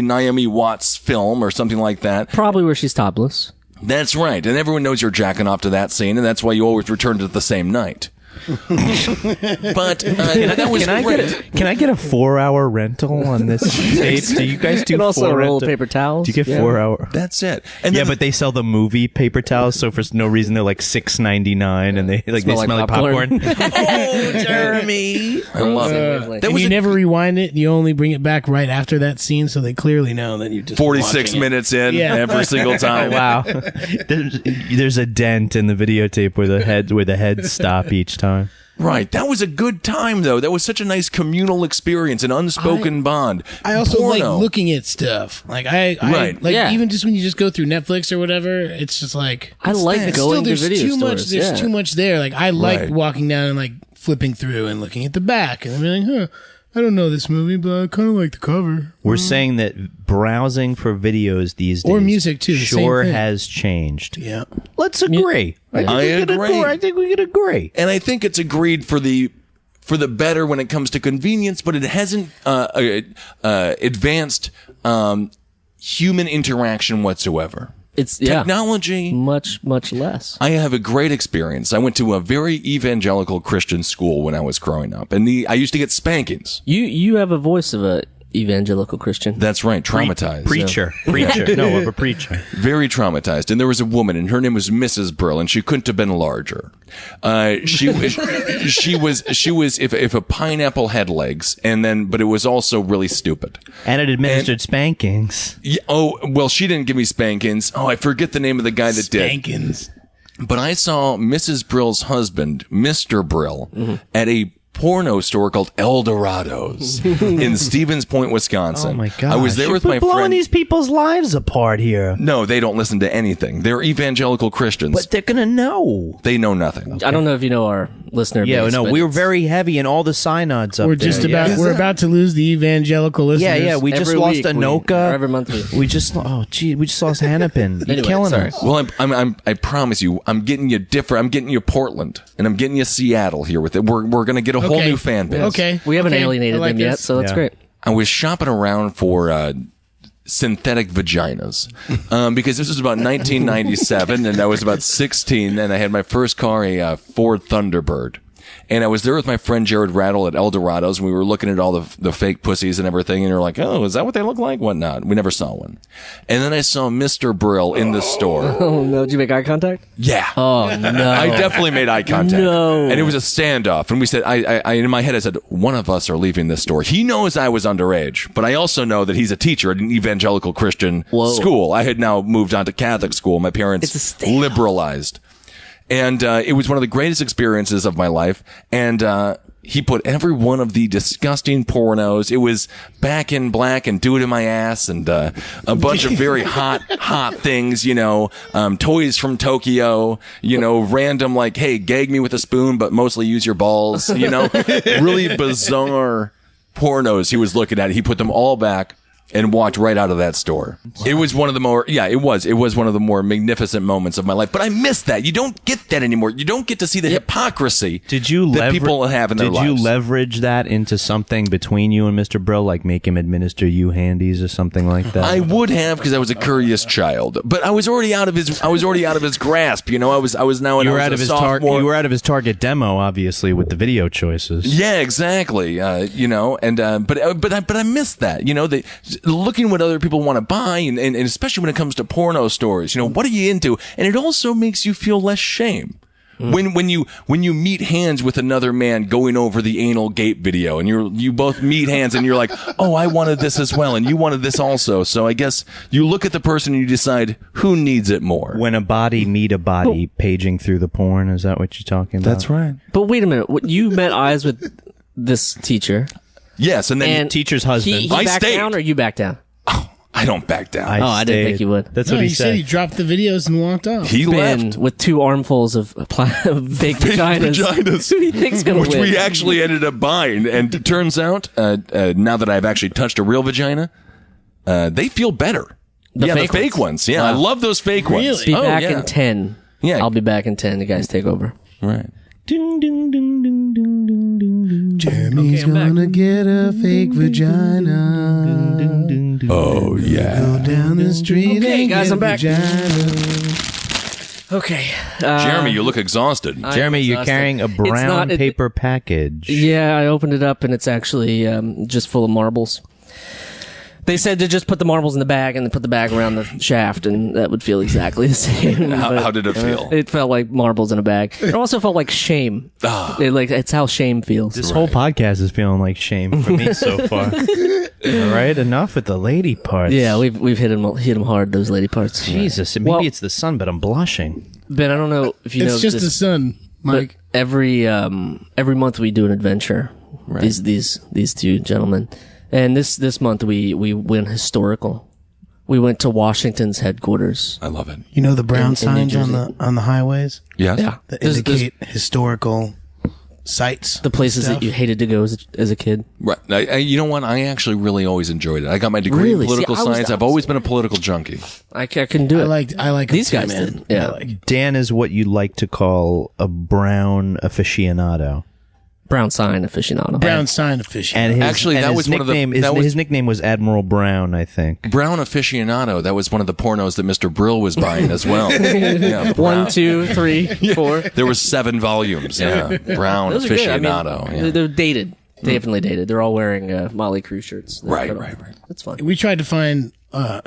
Naomi Watts film or something like that. Probably where she's topless. That's right, and everyone knows you're jacking off to that scene, and that's why you always return to the same night. But that was great. Can I get a 4-hour rental on this tape? Do you guys do And also a roll of rental- paper towels. Do you get Yeah. 4 hour? That's it. And Yeah, then but they sell the movie paper towels, so for no reason they're like $6.99, and they Smell smell like like popcorn. oh, Jeremy, I love it. That And was you a- never rewind it. You only bring it back right after that scene, so they clearly know that you just 46 watching it. minutes in Yeah. every single time. Wow, there's a dent in the videotape where the heads stop each time. Right. That was a good time, though. That was such a nice communal experience, an unspoken bond. I also Porno. like looking at stuff. Like I Right. like Yeah. even just when you just go through Netflix or whatever, it's just like I like it's going to there's video too much. stores, There's yeah. too much there. Like I like Right. walking down and like flipping through and looking at the back, and I'm like, I don't know this movie, but I kind of like the cover. We're saying that browsing for videos these days, Or music, too, the same sure thing. has changed. Yeah. Let's agree. I agree. I think we could agree. And I think it's agreed for the better when it comes to convenience, but it hasn't advanced human interaction whatsoever. It's Technology. much less. I have a great experience. I went to a very evangelical Christian school when I was growing up, and I used to get spankings. You have a voice of a evangelical Christian. That's right, traumatized. Preacher. No, of a preacher. Very traumatized. And there was a woman, and her name was Mrs. Brill, and she couldn't have been larger. She was if a pineapple had legs, but it was also really stupid. And it administered spankings. Yeah, well, she didn't give me spankings. I forget the name of the guy that did. Spankins. But I saw Mrs. Brill's husband, Mr. Brill, at a porno store called El Dorados in Stevens Point, Wisconsin. Oh my god! I was there with my blowing friend. these people's lives apart here. No, they don't listen to anything. They're evangelical Christians. But they're gonna know. They know nothing. I don't know if you know our listener Yeah, base. no, but we were it's- very heavy in all the synods up We're there. just yeah. about we're about to lose the evangelical listeners. Yeah, we just every lost week Anoka. or every month We just lost Hennepin. You're Anyway, killing sorry. us. Well, I promise you, I'm getting you different. I'm getting you Portland, and I'm getting you Seattle here with it. We're going to get a whole new fan base. Okay. We haven't Okay. alienated I like them yet, this. so that's Yeah. great. I was shopping around for synthetic vaginas because this was about 1997, and I was about 16, and I had my first car, a Ford Thunderbird. And I was there with my friend Jared Rattle at El Dorados, and we were looking at all the fake pussies and everything, and we were like, oh, is that what they look like? Whatnot. We never saw one. And then I saw Mr. Brill in the store. Oh no! Did you make eye contact? Yeah. Oh no! I definitely made eye contact. No. And it was a standoff. And we said, I in my head, I said, one of us are leaving this store. He knows I was underage, but I also know that he's a teacher at an evangelical Christian school. I had now moved on to Catholic school. My parents liberalized. And it was one of the greatest experiences of my life. And he put every one of the disgusting pornos. It was Back in Black and Do It in My Ass and a bunch of very hot things, toys from Tokyo, random like, hey, gag me with a spoon, but mostly use your balls, really bizarre pornos he was looking at. He put them all back and walked right out of that store. It was one of the more, it was one of the more magnificent moments of my life. But I miss that. You don't get that anymore. You don't get to see the hypocrisy that people have in their lives. Did you leverage that into something between you and Mr. Brill, like make him administer you handies or something like that? I would have, because I was a curious child, but I was already out of his grasp. I was now you were out a of his sophomore. You were out of his target demo, obviously, with the video choices. Yeah, exactly. But I miss that. Looking what other people want to buy, and especially when it comes to porno stores. What are you into? And it also makes you feel less shame. When you meet hands with another man going over the anal gape video, and you both meet hands, and you're like, oh, I wanted this as well, and you wanted this also. So I guess you look at the person and you decide who needs it more. When a body meet a body, paging through the porn, is that what you're talking about? That's right. But wait a minute. You met eyes with this teacher, Yes, and then and teacher's husband. He I backed stake. down, or you backed down? I don't back down. I didn't think you would. That's No, what he he said he dropped the videos and walked off. He Ben left. with 2 armfuls of fake vaginas. vaginas. Who do you think's gonna Which win? we actually ended up buying. And it turns out, now that I've actually touched a real vagina, they feel better. The the fake fake ones. Yeah, I love those fake ones. Be Oh, back yeah. in 10. Yeah. I'll be back in 10. You guys take over. Right. Ding, ding, ding, ding, ding, ding, ding, ding. Jeremy's I'm back. gonna get a fake vagina. Ding, ding, ding. Oh, yeah. Go down the street Okay, and guys, get a I'm back. vagina. Okay. Jeremy, you look exhausted. Jeremy, you're exhausted. carrying a brown not- it- paper package. Yeah, I opened it up and it's actually just full of marbles. They said to just put the marbles in the bag and then put the bag around the shaft, and that would feel exactly the same. How did it feel? It felt like marbles in a bag. It also felt like shame. It's how shame feels. This whole podcast is feeling like shame for me so far. All right, enough with the lady parts. Yeah, we've hit him hard, those lady parts. Jesus, maybe Well- it's the sun, but I'm blushing. Ben, I don't know if you know It's just this, the sun, but Mike. every month we do an adventure. These 2 gentlemen, and this month we went historical. We went to Washington's headquarters. I love it. You know the brown in New signs Jersey. on the highways Yes? Yeah, that There's- indicate historical sites. The places stuff. that you hated to go as a kid. Right. You know what? I actually really always enjoyed it. I got my degree Really? in political See, I was science. the I've always been a political junkie. I couldn't do it. I like These them too, guys man. did. Yeah. I like Dan is what you like to call a brown aficionado. Brown sign aficionado. brown sign official. And his, Actually, and that his was one of the- nickname. that was- His nickname was Admiral Brown, I think. Brown aficionado. That was one of the pornos that Mr. Brill was buying as well. Yeah, Brown. 1, 2, 3, 4. There was 7 volumes. Yeah, Brown Those are good. I mean, aficionado. they're dated. Definitely dated. They're all wearing Motley Crue shirts. Right. That's fun. We tried to find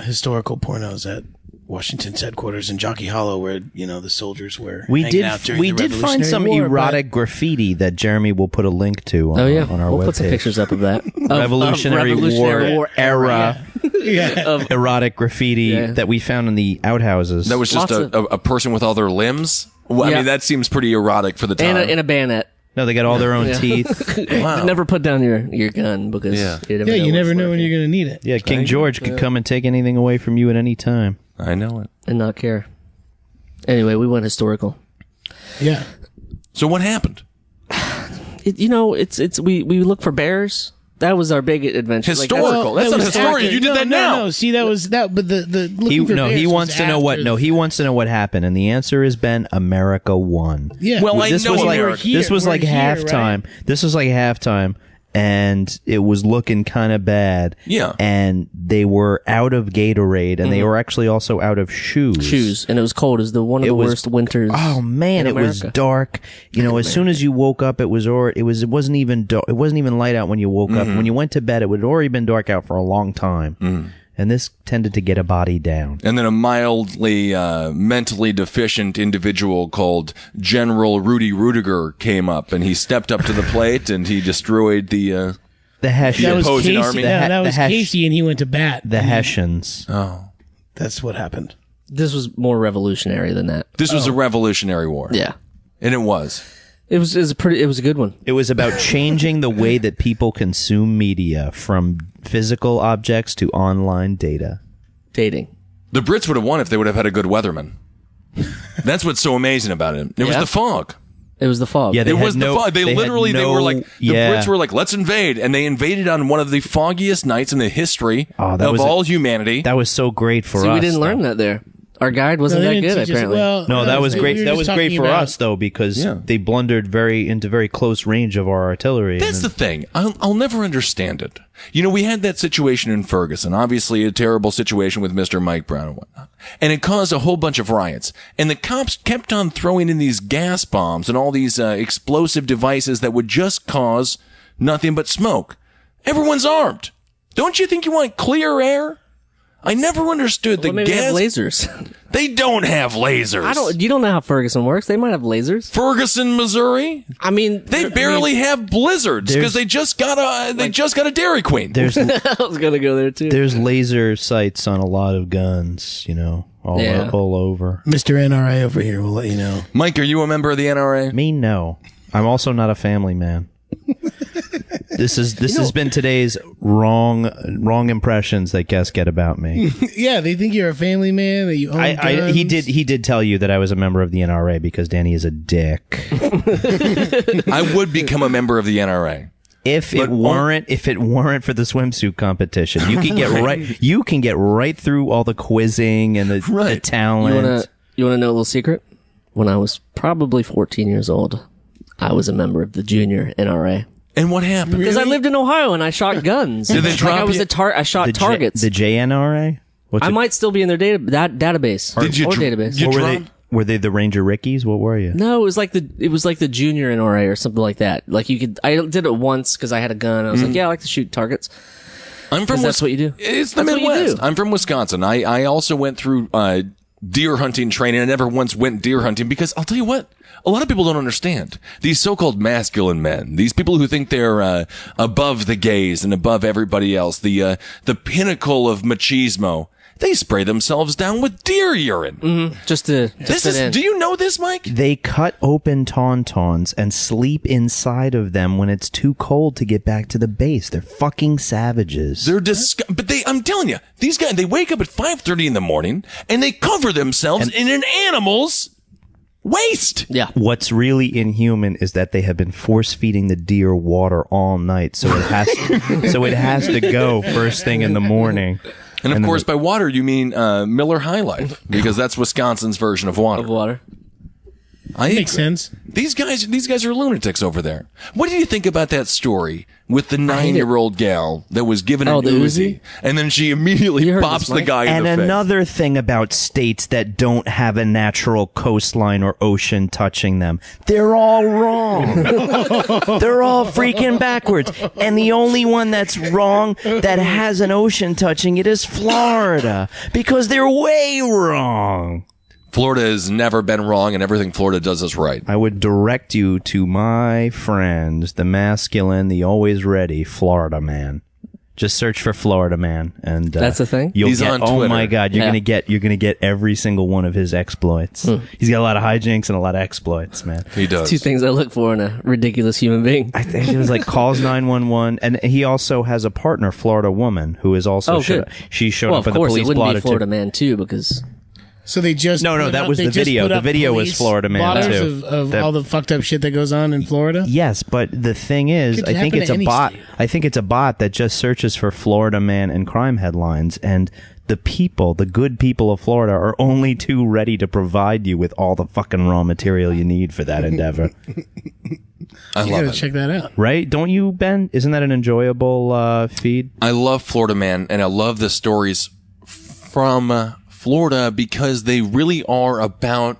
historical pornos at Washington's headquarters in Jockey Hollow, where the soldiers were. We hanging out during we the did find Revolutionary some War, erotic graffiti that Jeremy will put a link to on, Oh yeah, on our we'll webpage. put some pictures up of that. Of Revolutionary War era Yeah. erotic graffiti Yeah. that we found in the outhouses. That was just Lots a person with other limbs. Well, I Yeah. mean, that seems pretty erotic for the time. And a bayonet. no, they got all their own teeth. Never put down your gun because Yeah. You never know when you're going to need it. Yeah, King George could come and take anything away from you at any time. I know it. and not care. Anyway, we went historical. Yeah. So what happened? We look for bears. That was our big adventure. Historical. That's that not was historical. after- You did that now. No, see, that was that. But the looking for bears He was wants to know what. after No, the he fact. wants to know what happened, and the answer has been America won. Yeah. Well, I This know was like America. this was We're like here, halftime. This was like halftime, and it was looking kind of bad. Yeah. and they were out of Gatorade, and they were actually also out of shoes. and it was cold. It was one of the was- worst winters. Oh man, in it was America. dark. As soon as you woke up, it wasn't even dark. It wasn't even light out when you woke up. When you went to bed, it had already been dark out for a long time. And this tended to get a body down. And then a mildly mentally deficient individual called General Rudy Rudiger came up, and he stepped up to the plate and he destroyed the The Hessians. Yeah, That was opposing Casey. army. That was The Hesh- Casey, and he went to bat. The Hessians. Oh. That's what happened. This was more revolutionary than that. This was a revolutionary war. Yeah, And it was. it was a good one. It was about changing the way that people consume media from physical objects to online data. Dating. The Brits would have won if they would have had a good weatherman. That's what's so amazing about it. It was Yeah. the fog. It was the fog. Yeah, they It had was no- the fog. They had literally, they no- were like, the yeah. Brits were like, let's invade. And they invaded on one of the foggiest nights in the history that of was all humanity. That was so great for See, us. we didn't learn though. that there. Our guide wasn't No, they that didn't good, teach us- apparently. well, No, that was we great. were That just was great talking for about- us though, because Yeah. they blundered into very close range of our artillery. That's the thing. I'll never understand it. We had that situation in Ferguson, obviously a terrible situation with Mr. Mike Brown and whatnot. And it caused a whole bunch of riots. And the cops kept on throwing in these gas bombs and all these explosive devices that would just cause nothing but smoke. Everyone's armed. Don't you think you want clear air? I never understood the Well, maybe they gas. have lasers. They don't have lasers. You don't know how Ferguson works. They might have lasers. Ferguson, Missouri? I mean, They barely have blizzards because they just got a Dairy Queen. There's I was gonna go there too. there's laser sights on a lot of guns, all over. Mr. NRA over here will let you know. Mike, are you a member of the NRA? Me, no. I'm also not a family man. This has been today's wrong impressions that guests get about me. Yeah, they think you're a family man, that you own guns. He did tell you that I was a member of the NRA because Danny is a dick. I would become a member of the NRA. If it weren't for the swimsuit competition, you can get right through all the quizzing and the talent. You wanna know a little secret? When I was probably 14 years old, I was a member of the junior NRA. And what happened? Because I lived in Ohio and I shot guns. Did they Like, drop I was you- I shot targets. The JNRA? I might still be in their database. Did you or dr- database. you What were drop- they? Were they the Ranger Rickies? What were you? No, it was like the junior NRA or something like that. Like I did it once because I had a gun. I was like, yeah, I like to shoot targets. I'm from That's what you do. It's the That's what you Midwest. do. I'm from Wisconsin. I also went through deer hunting training. I never once went deer hunting because I'll tell you what, a lot of people don't understand. These so-called masculine men, these people who think they're above the gays and above everybody else, the pinnacle of machismo, they spray themselves down with deer urine. Just to fit in. Do you know this, Mike? They cut open tauntauns and sleep inside of them when it's too cold to get back to the base. They're fucking savages. They're but I'm telling you, these guys, they wake up at 5:30 in the morning and they cover themselves in an animal's Waste. Yeah. What's really inhuman is that they have been force feeding the deer water all night, so it has to go first thing in the morning. And of course, by water, you mean Miller High Life, because that's Wisconsin's version of water. Of water. Makes sense. These guys are lunatics over there. What do you think about that story with the 9-year-old gal that was given an the Uzi, and then she immediately You heard pops this, the Mike? guy in And the face? another thing about states that don't have a natural coastline or ocean touching them, they're all wrong. They're all freaking backwards. And the only one that's wrong that has an ocean touching it is Florida, because they're way wrong. Florida has never been wrong, and everything Florida does is right. I would direct you to my friend, the masculine, the always ready Florida man. Just search for Florida man, and That's a thing? You'll He's get, on oh Twitter. my God, you're Yeah. gonna get every single one of his exploits. He's got a lot of hijinks and a lot of exploits, man. He does. 2 things I look for in a ridiculous human being. I think it was like calls 911, and he also has a partner, Florida woman, who is also good. she showed Well, up of in the course, police it wouldn't blotter be Florida too. Man too, because So they just No, put that up- was they the just video. put The up video was police Florida Man, blotters too. of That- all the fucked up shit that goes on in Florida. Yes, but the thing is, Could I think happen it's to a any bot. state. I think it's a bot that just searches for Florida man and crime headlines, and the good people of Florida, are only too ready to provide you with all the fucking raw material you need for that endeavor. I You love gotta it. check that out. Right? Don't you, Ben? Isn't that an enjoyable feed? I love Florida Man, and I love the stories from Florida because they really are about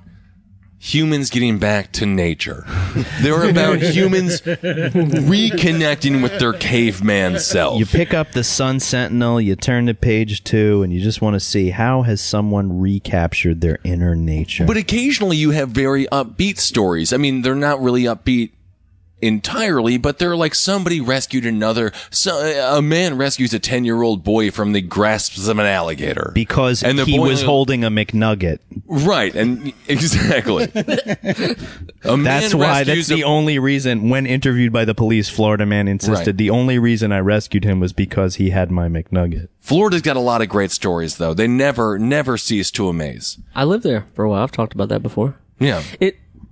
humans getting back to nature. They're about humans reconnecting with their caveman self. You pick up the Sun Sentinel, you turn to page 2, and you just want to see how has someone recaptured their inner nature. But occasionally you have very upbeat stories. I mean, they're not really upbeat entirely, but they're like somebody rescued a man rescues a 10-year-old boy from the grasps of an alligator. because And the he boy was only- holding a McNugget. Right, and exactly. That's why. That's the only reason. When interviewed by the police, Florida man insisted Right. the only reason I rescued him was because he had my McNugget. Florida's got a lot of great stories, though. They never cease to amaze. I lived there for a while. I've talked about that before. Yeah.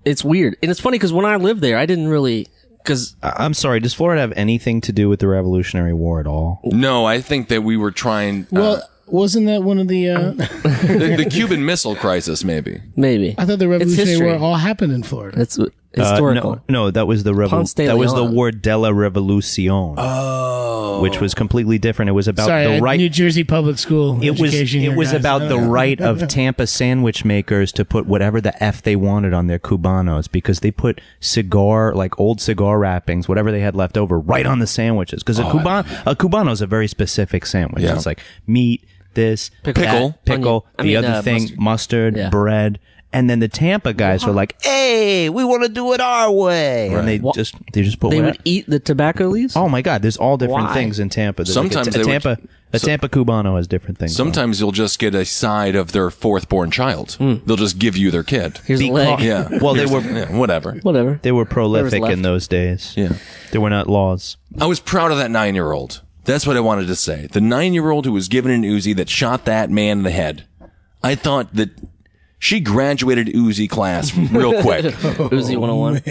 It's weird, and it's funny because when I lived there, I didn't really because I'm sorry. Does Florida have anything to do with the Revolutionary War at all? No, I think that we were trying Well, wasn't that one of the? the Cuban Missile Crisis, maybe. maybe I thought the Revolutionary history. War all happened in Florida. it's historical. No, that was the Ponce de that was the Leon. War de la Revolucion. Which was completely different. It was about Sorry, the right. New Jersey public school It was education. it here, was guys. about the right of Tampa sandwich makers to put whatever the F they wanted on their Cubanos, because they put old cigar wrappings, whatever they had left over, right on the sandwiches. Because a Cubano is a very specific sandwich. Yeah. It's like meat, this, Pickle. that, pickle, Onion. the other thing, mustard, Yeah. bread. And then the Tampa guys were like, "Hey, we want to do it our way," and they just put They whatever- would eat the tobacco leaves. Oh my God! There's all different Why? things in Tampa. There's Sometimes a they would- Tampa Cubano has different things. Sometimes you'll just get a side of their fourth born child. They'll just give you their kid. Here's a leg. Yeah. Well, they Here's- were- yeah, whatever. Whatever. They were prolific left. in those days. Yeah. There were not laws. I was proud of that 9-year-old. That's what I wanted to say. The 9-year-old who was given an Uzi that shot that man in the head. I thought that she graduated Uzi class real quick. Uzi 101.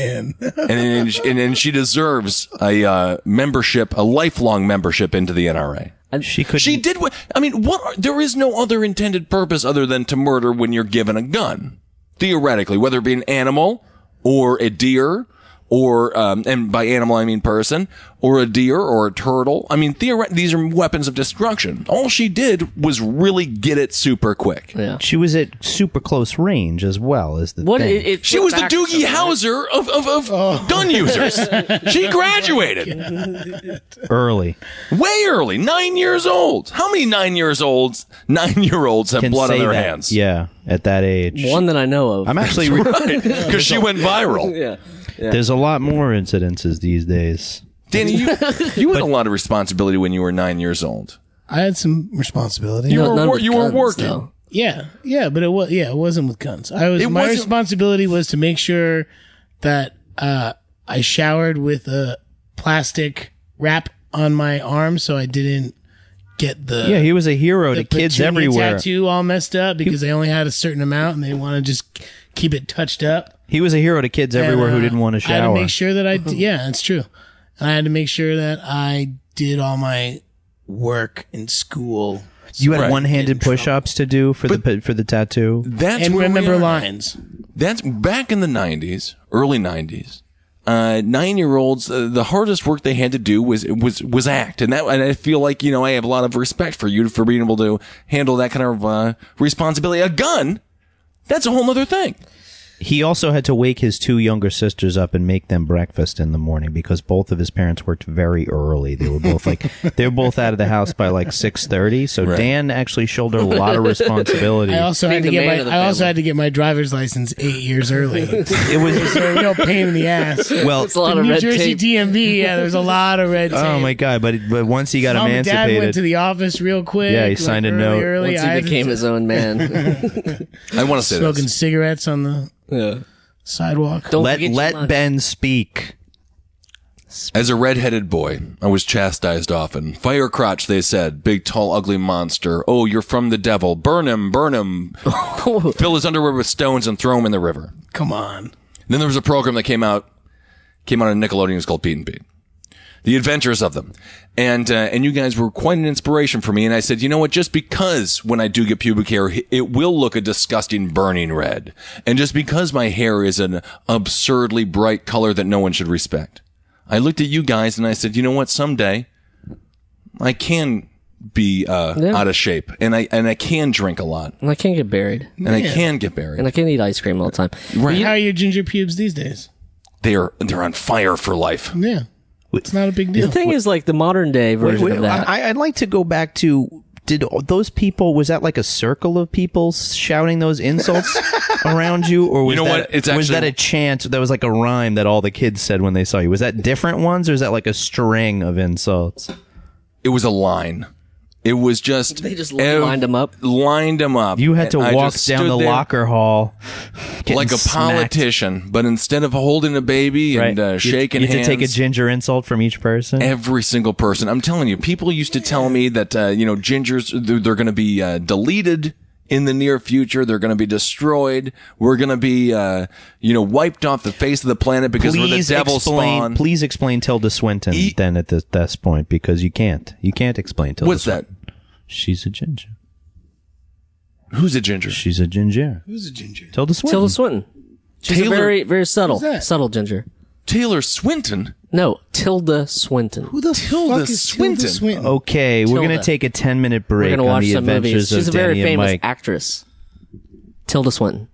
and then she deserves a membership, a lifelong membership into the NRA. She could. She did what, I mean, there is no other intended purpose other than to murder when you're given a gun. Theoretically, whether it be an animal or a deer or, and by animal I mean person, or a deer or a turtle. I mean, these are weapons of destruction. All she did was really get it super quick. Yeah. She was at super close range as well as the What thing. She was the Doogie Howser of gun users. She graduated Early. way early, 9 years old. How many 9-year-olds have Can blood on say their that. hands? Yeah, at that age. One that I know of. I'm actually. Because she went viral. yeah. There's a lot more incidences these days. Danny, you had a lot of responsibility when you were 9 years old. I had some responsibility. You were none with you were guns, working. though. Yeah, but it wasn't with guns. My wasn't- responsibility was to make sure that I showered with a plastic wrap on my arm so I didn't get the Yeah, he was a hero the to kids petunia everywhere. tattoo all messed up because they only had a certain amount and they want to just keep it touched up. He was a hero to kids everywhere And, who didn't want to I had to shower. make sure that yeah, that's true. I had to make sure that I did all my work in school. You had Right. one-handed push-ups to do for the tattoo. That's And where we remember are. lines. That's back in the 90s, early 90s. 9-year-olds, the hardest work they had to do was act, and I feel like I have a lot of respect for you for being able to handle that kind of responsibility. A gun, that's a whole other thing. He also had to wake his 2 younger sisters up and make them breakfast in the morning because both of his parents worked very early. They were both out of the house by like 6:30. So Right. Dan actually shouldered a lot of responsibility. I also had to Being the man get of the I also family. had to get my driver's license 8 years early. It was a real pain in the ass. well. It's a lot The of New red Jersey tape. DMV, yeah, there's a lot of red tape. Oh my god! But once he got Mom and Dad emancipated, went to the office real quick. Yeah, he signed a note. Early. Once I he had became to- his own man. I want to say smoking this. cigarettes on the Yeah. sidewalk. Don't let forget your lunch. Ben speak. As a red-headed boy, I was chastised often. Fire crotch, they said. Big, tall, ugly monster. Oh, you're from the devil. Burn him, burn him. Fill his underwear with stones and throw him in the river. Come on. Then there was a program that came out on Nickelodeon. It was called Pete and Pete. The Adventures of Them. And you guys were quite an inspiration for me. And I said, you know what? Just because when I do get pubic hair, it will look a disgusting burning red. And just because my hair is an absurdly bright color that no one should respect. I looked at you guys and I said, you know what? Someday I can be out of shape and I can drink a lot And I can't get buried. and I can get buried. And I can't eat ice cream all the time. Right. How are your ginger pubes these days? They're on fire for life. Yeah. It's not a big deal. The thing is, like, the modern day version of that. I'd like to go back to. Did those people? Was that like a circle of people shouting those insults around you, or was You know that what? It's was actually- that a chant? That was like a rhyme that all the kids said when they saw you. Was that different ones, or is that like a string of insults? It was a line. It was just They just lined 'em up? Lined them up. You had to And I walk just down stood the there locker hall like a politician, but instead of holding a baby and shaking you had hands, to take a ginger insult from each person. every single person. I'm telling you, people used to tell me that gingers they're going to be deleted in the near future. They're going to be destroyed. We're going to be wiped off the face of the planet because we're the devil spawn. Please explain Tilda Swinton then at this point, because you can't explain Tilda. What's Swinton. that? She's a ginger. Who's a ginger? She's a ginger. Who's a ginger? Tilda Swinton. Tilda Swinton. She's Taylor- a very, very subtle, that? subtle ginger. Taylor Swinton. No, Tilda Swinton. Who the Tilda fuck is Swinton? Tilda Swinton? Okay, we're Tilda. gonna take a 10-minute break We're gonna on watch the some movies. adventures She's a of very Danny and famous Mike. actress. Tilda Swinton.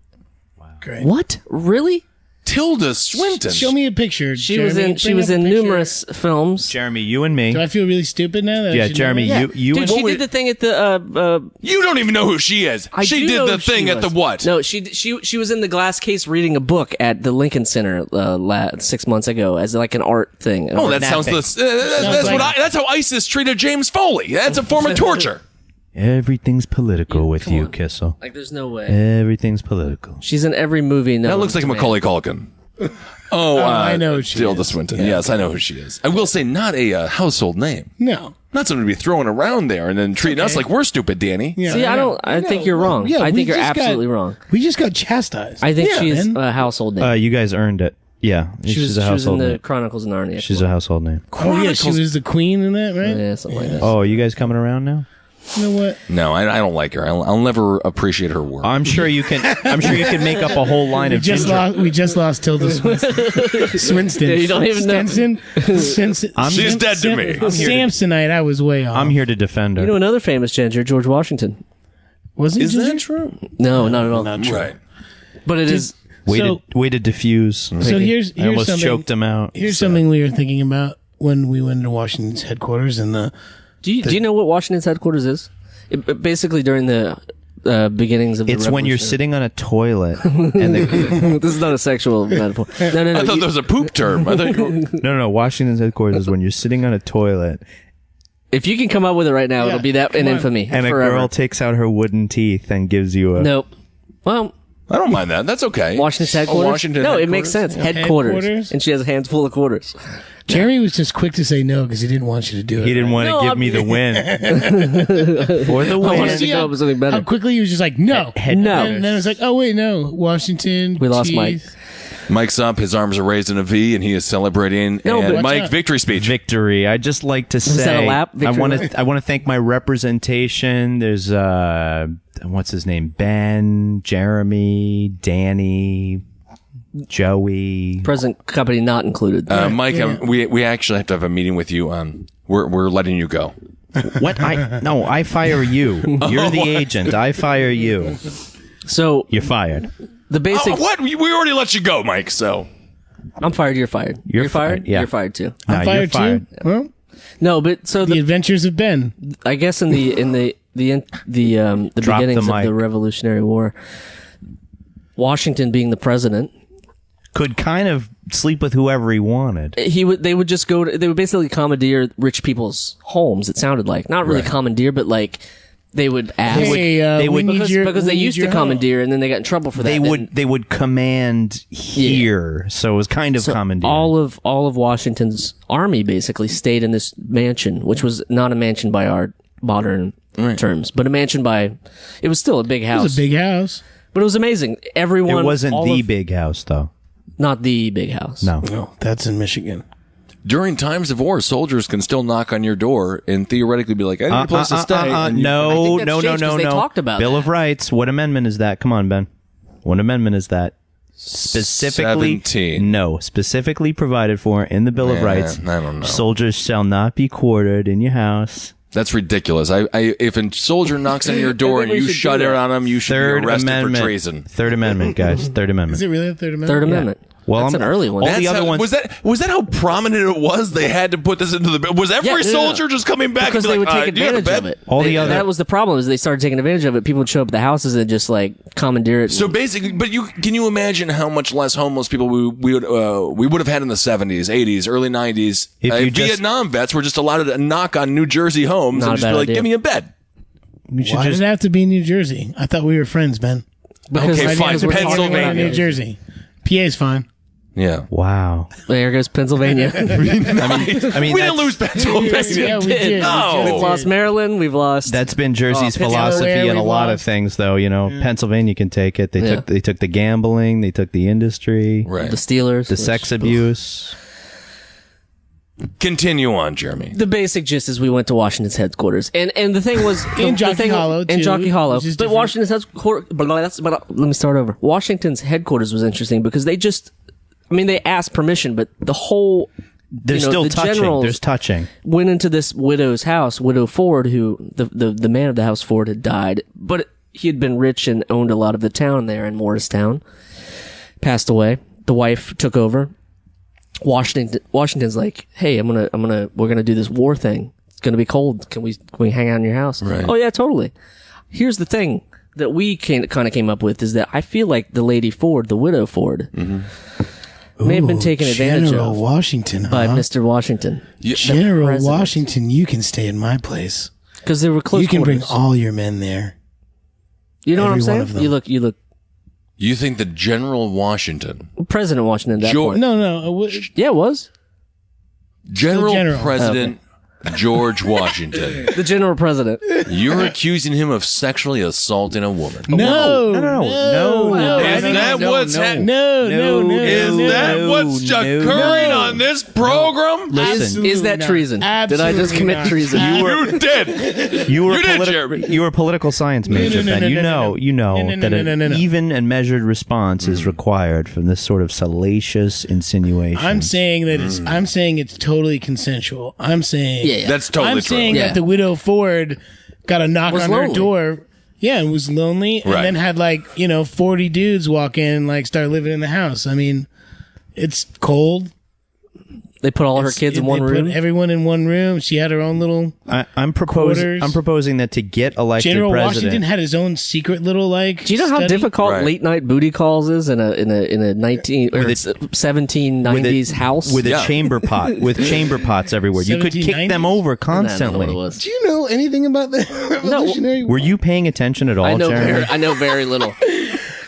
Great. What? Really? Tilda Swinton. Show me a picture. She Jeremy. was Bring up a in picture. numerous films. Jeremy, you and me. Do I feel really stupid now? That I Yeah, should Jeremy, know that? you Dude, and she did the thing at the. You don't even know who she is. I She do did know the who she thing at the was. what? No, she was in the glass case reading a book at the Lincoln Center 6 months ago as like an art thing. Oh, that sounds. That's how ISIS treated James Foley. That's a form of torture. Everything's political with come you, on. Kissel. like there's no way. Everything's political. She's in every movie. That looks like Macaulay Culkin. Oh, I know who she Tilda is. Swinton. Yes, I know who she is. I will say, not a household name. No. Not something to be throwing around there and then treating us like we're stupid, Danny. Yeah, See, I think you're wrong. Yeah, I we think you're just got- absolutely wrong. We just got chastised. I think Yeah, she's man. a household name. You guys earned it. Yeah, she was a in household the name. Chronicles of Narnia. She's a household name. Oh, yeah, she was the queen in that, right? Yeah, something like that. Oh, are you guys coming around now? You know what? No, I don't like her. I'll never appreciate her work. I'm sure you can. I'm sure you can make up a whole line of ginger. We just lost Tilda Swinton. Yeah, you don't even know. Stinson. She's dead to me. Samsonite, I was way off. I'm here to defend her. You know another famous ginger, George Washington. Was he Is ginger? that true? No, not at all. Right. But it is. way to diffuse. So here's I almost something. choked him out. Here's something we were thinking about when we went to Washington's headquarters and Do you know what Washington's headquarters is? Basically, during the beginnings of the It's when you're Revolution. sitting on a toilet and the, This is not a sexual metaphor. No. I thought that was a poop term. I thought you were- no. Washington's headquarters is when you're sitting on a toilet If you can come up with it right now, it'll be that in infamy and forever. a girl takes out her wooden teeth and gives you a. Nope. Well, I don't mind that. That's okay. Washington's headquarters? Washington no, it headquarters? makes sense. Headquarters. And she has a handful of quarters. Jeremy was just quick to say no because he didn't want you to do it. He didn't want to give me the win. For the I win. wanted to go with something better. How quickly he was just like, no. No. And then it was like, oh, wait, no. Washington. We lost cheese. Mike. Mike's up. His arms are raised in a V, and he is celebrating. No, and but- Mike, victory speech. Victory. I just like to say, that a lap? I Victory want lap? to. I want to thank my representation. There's what's his name? Ben, Jeremy, Danny, Joey. Present company not included. Mike, we actually have to have a meeting with you. We're letting you go. What? I fire you. You're the agent. I fire you. So You're fired. the basic. What? We already let you go, Mike. So I'm fired. You're fired. You're fired. fired, yeah. You're fired too. No, I'm you're fired fired. too. Well, No, but so the the adventures of Ben. I guess in the Drop beginnings the of the mic. Revolutionary War, Washington being the president, Could kind of sleep with whoever he wanted. they would just go to, they would basically commandeer rich people's homes. It sounded like not really commandeer, but like they would ask Hey, they we would- need because, your, because we they need used to your commandeer and then they got in trouble for that. They would command here, so it was kind of commandeering. all of Washington's army basically stayed in this mansion, which was not a mansion by our modern terms, but a mansion by. It was still a big house. It was a big house. but it was amazing. Everyone. It wasn't all the of- big house, though. Not the big house. No. No, that's in Michigan. during times of war, soldiers can still knock on your door and theoretically be like, "I need a place to stay." And you- No, I think that's no, changed 'cause they talked about Bill that. of Rights. What amendment is that? Come on, Ben. What amendment is that? Specifically, 17. No, specifically provided for in the Bill of Yeah, Rights. I don't know. Soldiers shall not be quartered in your house. That's ridiculous. If a soldier knocks on your door and we you should shut do it that. on him, you should Third be arrested Amendment. for treason. Third Amendment, guys. Third Amendment. Is it really the Third Amendment? Third Amendment. Well, That's I'm- an early one. all That's the other how- ones. was that how prominent it was? They had to put this into the bill. Was every Yeah, no. soldier just coming back because and be they would like, take "Do you have a advantage of bed?" it. All the other- that was the problem is they started taking advantage of it. People would show up at the houses and just like commandeer it. So basically, but can you imagine how much less homeless people we would have had in the 70s, 80s, early 90s? If you just- Vietnam vets were just allowed to knock on New Jersey homes Not and a just bad be like, idea. "Give me a bed." You should Why just did it have to be New Jersey? I thought we were friends, Ben. because Okay, Why fine. did it have to be Pennsylvania. New Jersey. PA's fine. Yeah. wow. There goes Pennsylvania. I mean, We that's- didn't lose Pennsylvania. Yeah, we did. No. We've lost Maryland. We've lost. That's been Jersey's Pittsburgh, philosophy in a we've lot of lost. things, though. You know, Pennsylvania can take it. Yeah. They took the gambling, they took the industry, Right. the Steelers. the which- sex abuse. Continue on, Jeremy. The basic gist is we went to Washington's headquarters, and the thing was In the Jockey thing, Hollow, in too, Jockey Hollow, which is but different. Washington's headquarters. But let me start over. Washington's headquarters was interesting because they just, I mean, they asked permission, but the whole They're you know, still the touching. generals- There's touching. went into this widow's house, Widow Ford, who the man of the house Ford had died, but he had been rich and owned a lot of the town there in Morristown. Passed away. The wife took over. Washington's like, hey, we're gonna do this war thing. It's gonna be cold. Can we hang out in your house? Right. Oh yeah, totally. Here's the thing that we kind of came up with is that I feel like the lady Ford, the widow Ford, may have been taken advantage General of Washington, by huh? Mr. Washington General president. Washington, you can stay in my place. because they were close. You can bring quarters. all your men there. You know what I'm every one saying? of them. You look You think that General Washington, President Washington at that George- point. No. Yeah, it was General General. President George Washington, the general president. you're accusing him of sexually assaulting a woman. No. Is that what's happening? No. Is that what's occurring on this program? Listen, Is that treason? Did I just Absolutely commit not. treason? You did. you were You did, Jeremy. you were a political science major, no, Ben. no, You no, know, no. you know No, no, that no, no, no, an no. even and measured response is required from this sort of salacious insinuation. I'm saying that I'm saying it's totally consensual. I'm saying Yeah. That's totally I'm true. saying Yeah. that the widow Ford got a knock Was on her lonely. door. Yeah, and was lonely, Right. and then had 40 dudes walk in, and start living in the house. I mean, it's cold. They put all her kids in one They room. Put everyone in one room. She had her own little. I'm Quarters. proposing that to get elected General president. Washington had his own secret little Do you know how study? difficult Right. late night booty calls is in a 1790s house? with a Yeah. chamber pot, with chamber pots everywhere. You could kick 1790s? them over I don't know what constantly. it was. Do you know anything about the Revolutionary War? Were you paying attention at all, I know Jeremy? very little.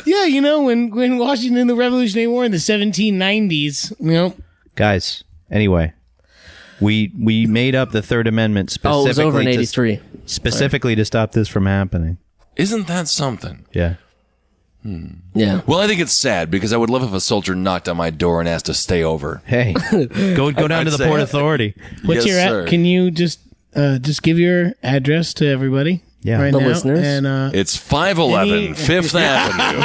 Yeah, when Washington, the Revolutionary War in the 1790s, Guys, anyway, we made up the Third Amendment Oh, it was over in specifically 83. specifically to stop this from happening. Isn't that something? Yeah. Yeah. Well, I think it's sad because I would love if a soldier knocked on my door and asked to stay over. Hey, go down I'd to the say- Port Authority. What's Yes, your sir. Can you just give your address to everybody? Yeah. Right The now? listeners? And It's 511 Fifth Avenue.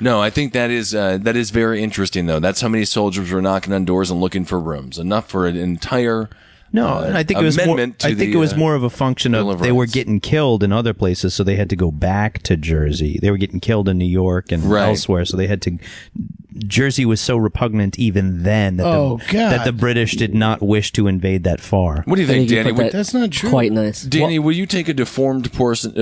No, I think that is very interesting, though. That's how many soldiers were knocking on doors and looking for rooms. Enough for an entire No, I think it was more. amendment to I think the, it was more of a function Bill of of they were Rights. getting killed in other places, so they had to go back to Jersey. They were getting killed in New York and Right. elsewhere, so they had to. Jersey was so repugnant even then that that the British did not wish to invade that far. What do you I think, think you Danny? put Would, that that's not true. quite nice. Danny, will you take a deformed person,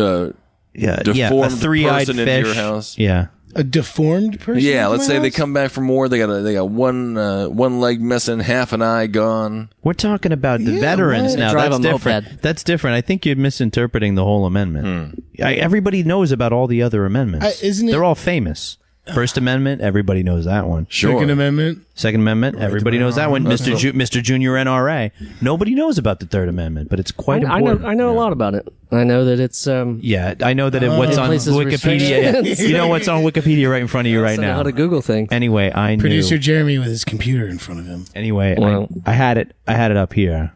Yeah, a deformed three-eyed person fish. into your house? Yeah, A deformed person? Yeah, in let's my say they house? come back from war. They got one leg missing, half an eye gone. we're talking about the Yeah, veterans right. now. Drive That's a different. moped. That's different. I think you're misinterpreting the whole amendment. Everybody knows about all the other amendments. Isn't it- They're all famous. First Amendment, everybody knows that one. Sure. Second Amendment. Second Amendment, everybody knows that one. Mr. Junior NRA. Nobody knows about the Third Amendment, but it's quite I important. know. I know a lot about it. I know that it's. Yeah, I know that what's on Places Wikipedia. restrictions. You know what's on Wikipedia right in front of you right I know now. how to Google things. Anyway, I knew. Producer Jeremy with his computer in front of him. Anyway, Well. I had it up here.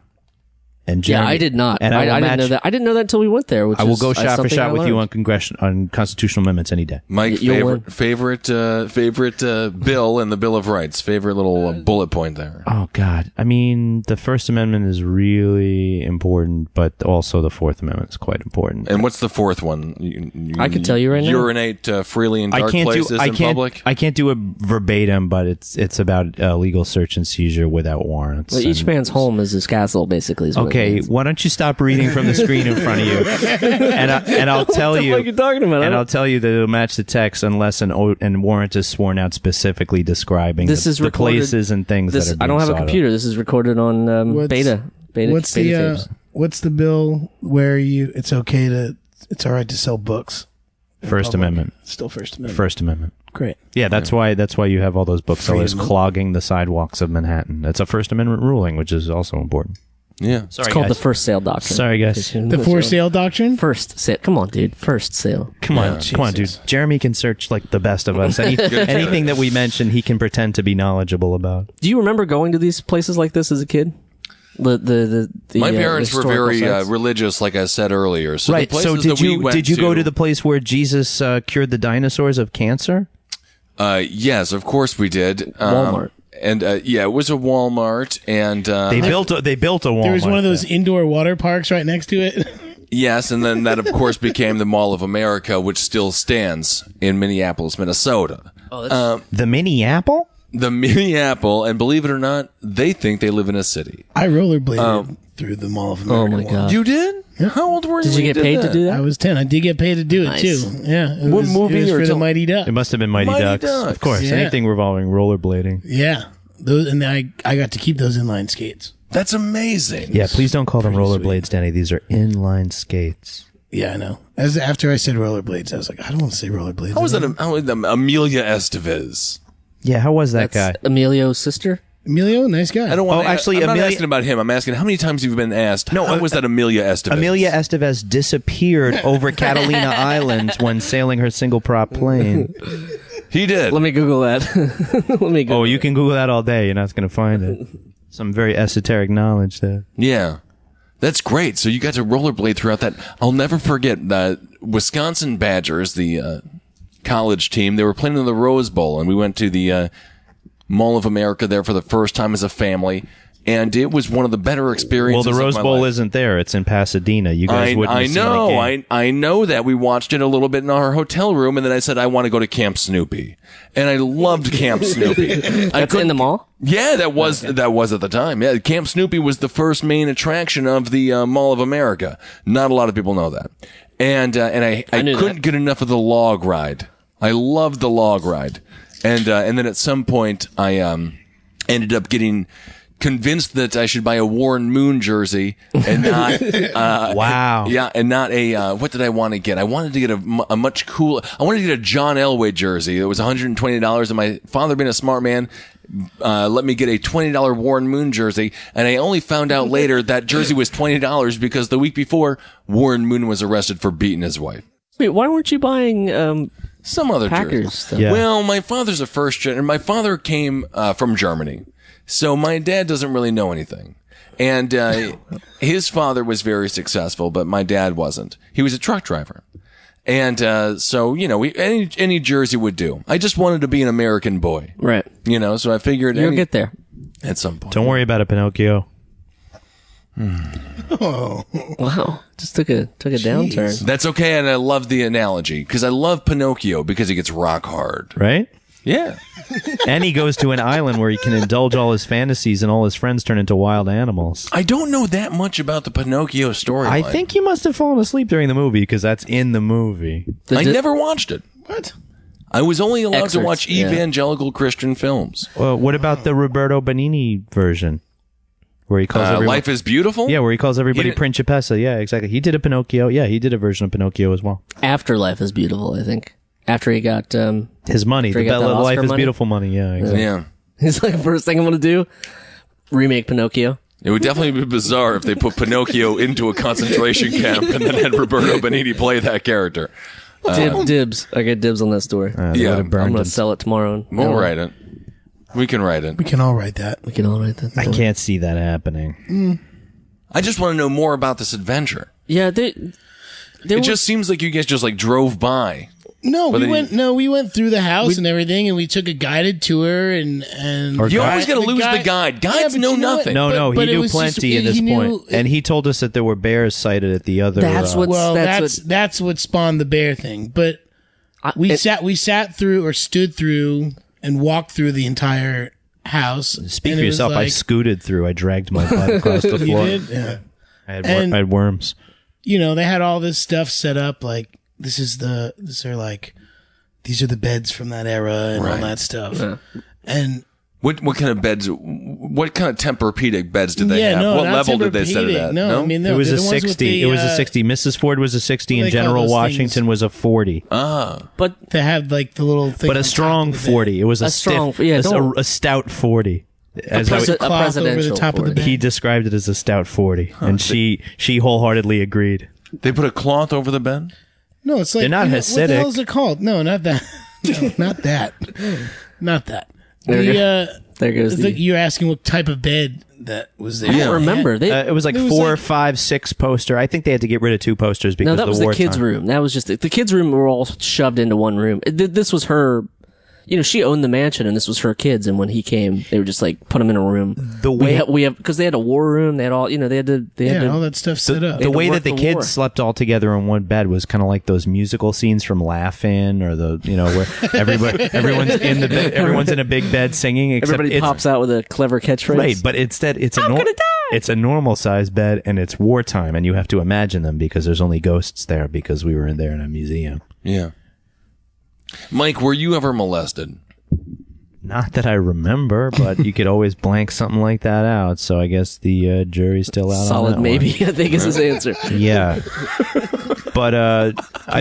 And Yeah, Jeremy, I did not. And I will didn't know match- that. I didn't know that until we went there. Which I will is go shot for something shot I with you learned. on constitutional amendments any day. Mike, You'll win. favorite bill in the Bill of Rights. Favorite little bullet point there. Oh God! I mean, the First Amendment is really important, but also the Fourth Amendment is quite important. And what's the fourth one? I can tell you right now. Urinate freely in dark places in public. I can't do it verbatim, but it's about legal search and seizure without warrants. Well, each And- man's home is his castle, basically. Is what it Okay, means. why don't you stop reading from the screen in front of you, and I'll tell you. What are you talking about? And I'll tell you that it'll match the text unless an warrant is sworn out specifically describing This is the recorded- places and things This, that are I don't being have a sought out. computer. This is recorded on beta. What's beta tapes. what's the bill where it's all right to sell books? First Amendment. Still First Amendment. First Amendment. Great. Yeah, that's why you have all those booksellers Freedom. clogging the sidewalks of Manhattan. That's a First Amendment ruling, which is also important. Yeah. Sorry, It's called guys. the first sale doctrine. Sorry, guys. The for sale doctrine? First sale. Come on, dude. First sale. Come on, dude. Jeremy can search like the best of us. Anything that we mention, he can pretend to be knowledgeable about. Do you remember going to these places like this as a kid? The My parents were historical very sites? religious, like I said earlier. So the Right. places So that we went did you go to the place where Jesus cured the dinosaurs of cancer? Yes, of course we did. Walmart. And yeah, it was a Walmart, and They built a Walmart. There was one of those there. indoor water parks right next to it. yes, and then that of course became the Mall of America, which still stands in Minneapolis, Minnesota. The mini apple. The Minneapolis, and believe it or not, they think they live in a city. I rollerbladed through the Mall of America. Oh my once. god. You did? How old were you? Did when you get paid to do I that? was 10. I did get paid to do it Nice. too. Yeah. It What was, movie it was or for the tell- Mighty Duck. It must have been Mighty, Mighty Ducks. Ducks. Of course, Yeah. anything revolving rollerblading. Yeah. Those, and I got to keep those inline skates. That's amazing. Yeah, please don't call them rollerblades, Danny. These are inline skates. Yeah, I know. After I said rollerblades, I was like, I don't want to say rollerblades. How was that? How was Amelia Estevez? Yeah, how was that That's guy? Emilio's sister. Emilio, nice guy. I don't want. Oh, actually, I'm not Amelia- asking about him. I'm asking how many times you've been asked. No, how was that Amelia Estevez? Amelia Estevez disappeared over Catalina Island when sailing her single prop plane. He did. Let me Google that. Let me Google. Oh, you can Google that all day. You're not going to find it. Some very esoteric knowledge there. Yeah. That's great. So you got to rollerblade throughout that. I'll never forget the Wisconsin Badgers, the college team. They were playing in the Rose Bowl, and we went to the Mall of America there for the first time as a family, and it was one of the better Well, experiences. the Rose of my Bowl life. isn't there. It's in Pasadena. You guys wouldn't I have seen know. that game. I know that we watched it a little bit in our hotel room, and then I said I want to go to Camp Snoopy, and I loved Camp Snoopy. That's in the mall. Yeah, that was at the time. Yeah, Camp Snoopy was the first main attraction of the Mall of America. Not a lot of people know that, and I knew couldn't that. get enough of the log ride. I loved the log ride, and then at some point I ended up getting convinced that I should buy a Warren Moon jersey and not Wow. yeah, and not a what did I want to get? I wanted to get a much cooler. I wanted to get a John Elway jersey. It was $120, and my father, being a smart man, let me get a $20 Warren Moon jersey, and I only found out later that jersey was $20 because the week before Warren Moon was arrested for beating his wife. Wait, why weren't you buying Some other Packers jersey. stuff? Yeah. Well, my father's a first gen, and my father came from Germany, so my dad doesn't really know anything. And his father was very successful, but my dad wasn't. He was a truck driver. And so, any jersey would do. I just wanted to be an American boy. Right. So I figured You'll get there. at some point. Don't worry about it, Pinocchio. Oh, Wow. Just took a downturn. That's okay, and I love the analogy, because I love Pinocchio because he gets rock hard. Right? Yeah. And he goes to an island where he can indulge all his fantasies and all his friends turn into wild animals. I don't know that much about the Pinocchio storyline. I think you must have fallen asleep during the movie because that's in the movie. I never watched it. what? I was only allowed to Excerpts, watch yeah. evangelical Christian films. What about the Roberto Benigni version? Where he calls everyone... Life is Beautiful? Yeah, where he calls everybody He did- Principessa. Yeah, exactly. He did a Pinocchio. Yeah, he did a version of Pinocchio as well. Afterlife is Beautiful, I think. After he got, His money. The Forget that Life Oscar is money? Beautiful money. Yeah, exactly. Yeah. he's like, first thing I'm going to do, remake Pinocchio. It would definitely be bizarre if they put Pinocchio into a concentration camp and then had Roberto Benigni play that character. Dibs. I get dibs on that story. They Yeah, would have I'm burned going him. to sell it tomorrow. We'll write it. We can write it. We can all write that. We can all write that. I can't see that happening. I just want to know more about this adventure. Yeah, It just seems like you guys just like drove by. No, But we then went. No, we went through the house and everything, and we took a guided tour. And You always got to lose the guide. Guides but know you know what? nothing. No, But he it knew was just- plenty at this he knew- point. And he told us that there were bears sighted at the other... That's what- Well, That's that's what spawned the bear thing. But we sat through or stood through and walked through the entire house. Speak and for it was yourself. I like- scooted through. I dragged my butt across the You floor. did? Yeah. I And- had worms. They had all this stuff set up. Like these are the beds from that era and all that stuff. And What kind of beds? What kind of Tempur-Pedic beds did they yeah, have? no, What not level did they set it Tempur-Pedic. at? No, I mean It was they're a the ones with 60. the, It was a 60. Mrs. Ford was a 60, what and do they call General those Washington things? was a 40. But They had like the little thing, But on a top strong of the bed. 40. It was a strong- stiff, yeah, a, don't- a stout 40. As how a Cloth over presidential the top of the 40. bed. he described it as a stout 40, and she wholeheartedly agreed. They put a cloth over the bed? No, it's like They're not what the Hasidic. hell is it called? No, not that. No, not that. Not that. There you there goes it's the- like you're asking what type of bed that was there. I don't remember. They, It was like It was 4, like- 5, 6 poster. I think they had to get rid of 2 posters because no, that of was the the wartime. kids' room. That was just the kids' room. Were all shoved into one room. This was her. She owned the mansion, and this was her kids. And when he came, they were just like put him in a room. The way we have because they had a war room. They had all. They had to. They had Yeah, to. all that stuff set up. the way work that the the kids war. slept all together in one bed was kind of like those musical scenes from Laugh-In, or the where everyone's in the bed, everyone's in a big bed singing. Except Everybody it's, pops out with a clever catchphrase. right, but instead it's a normal size bed, and it's wartime, and you have to imagine them because there's only ghosts there because we were in there in a museum. Yeah. Mike, were you ever molested? Not that I remember, but you could always blank something like that out. So I guess the jury's still out. on Solid that maybe. one. I think is his answer. Yeah, but I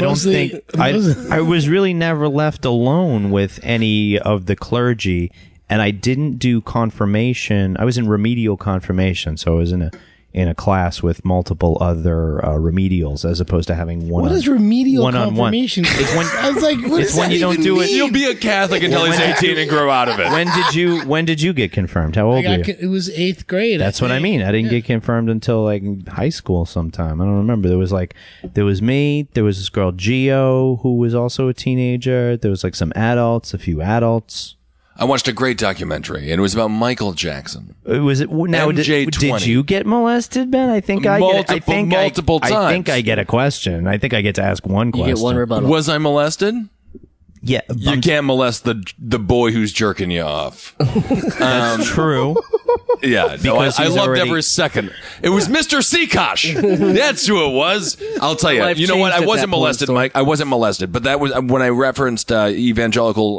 don't Mostly- think I was really never left alone with any of the clergy, and I didn't do confirmation. I was in remedial confirmation, so I was in a class with multiple other remedials, as opposed to having one. What is remedial one-on-one. confirmation? It's when I was like, what it's does when that you don't even do it. mean? You'll be a Catholic until he's 18 and grow out of it. When did you get confirmed? How old were you? It was 8th grade. That's what I mean. I didn't get confirmed until like high school sometime. I don't remember. There was me, there was this girl Gio who was also a teenager. There was like some adults, a few adults. I watched a great documentary, and it was about Michael Jackson. Was it now? Did MJ20. you get molested, Ben? I think Multiple I times. think I get a question. I think I get to ask one You question. get one rebuttal. Was I molested? Yeah, You can't molest the boy who's jerking you off. that's true. Yeah, no, Because I he's loved already- every second. It was Mr. Seakosh. That's who it was. I'll tell you. Life You know what? changed I at wasn't that point, molested, Storm. Mike. I wasn't molested, but that was when I referenced evangelical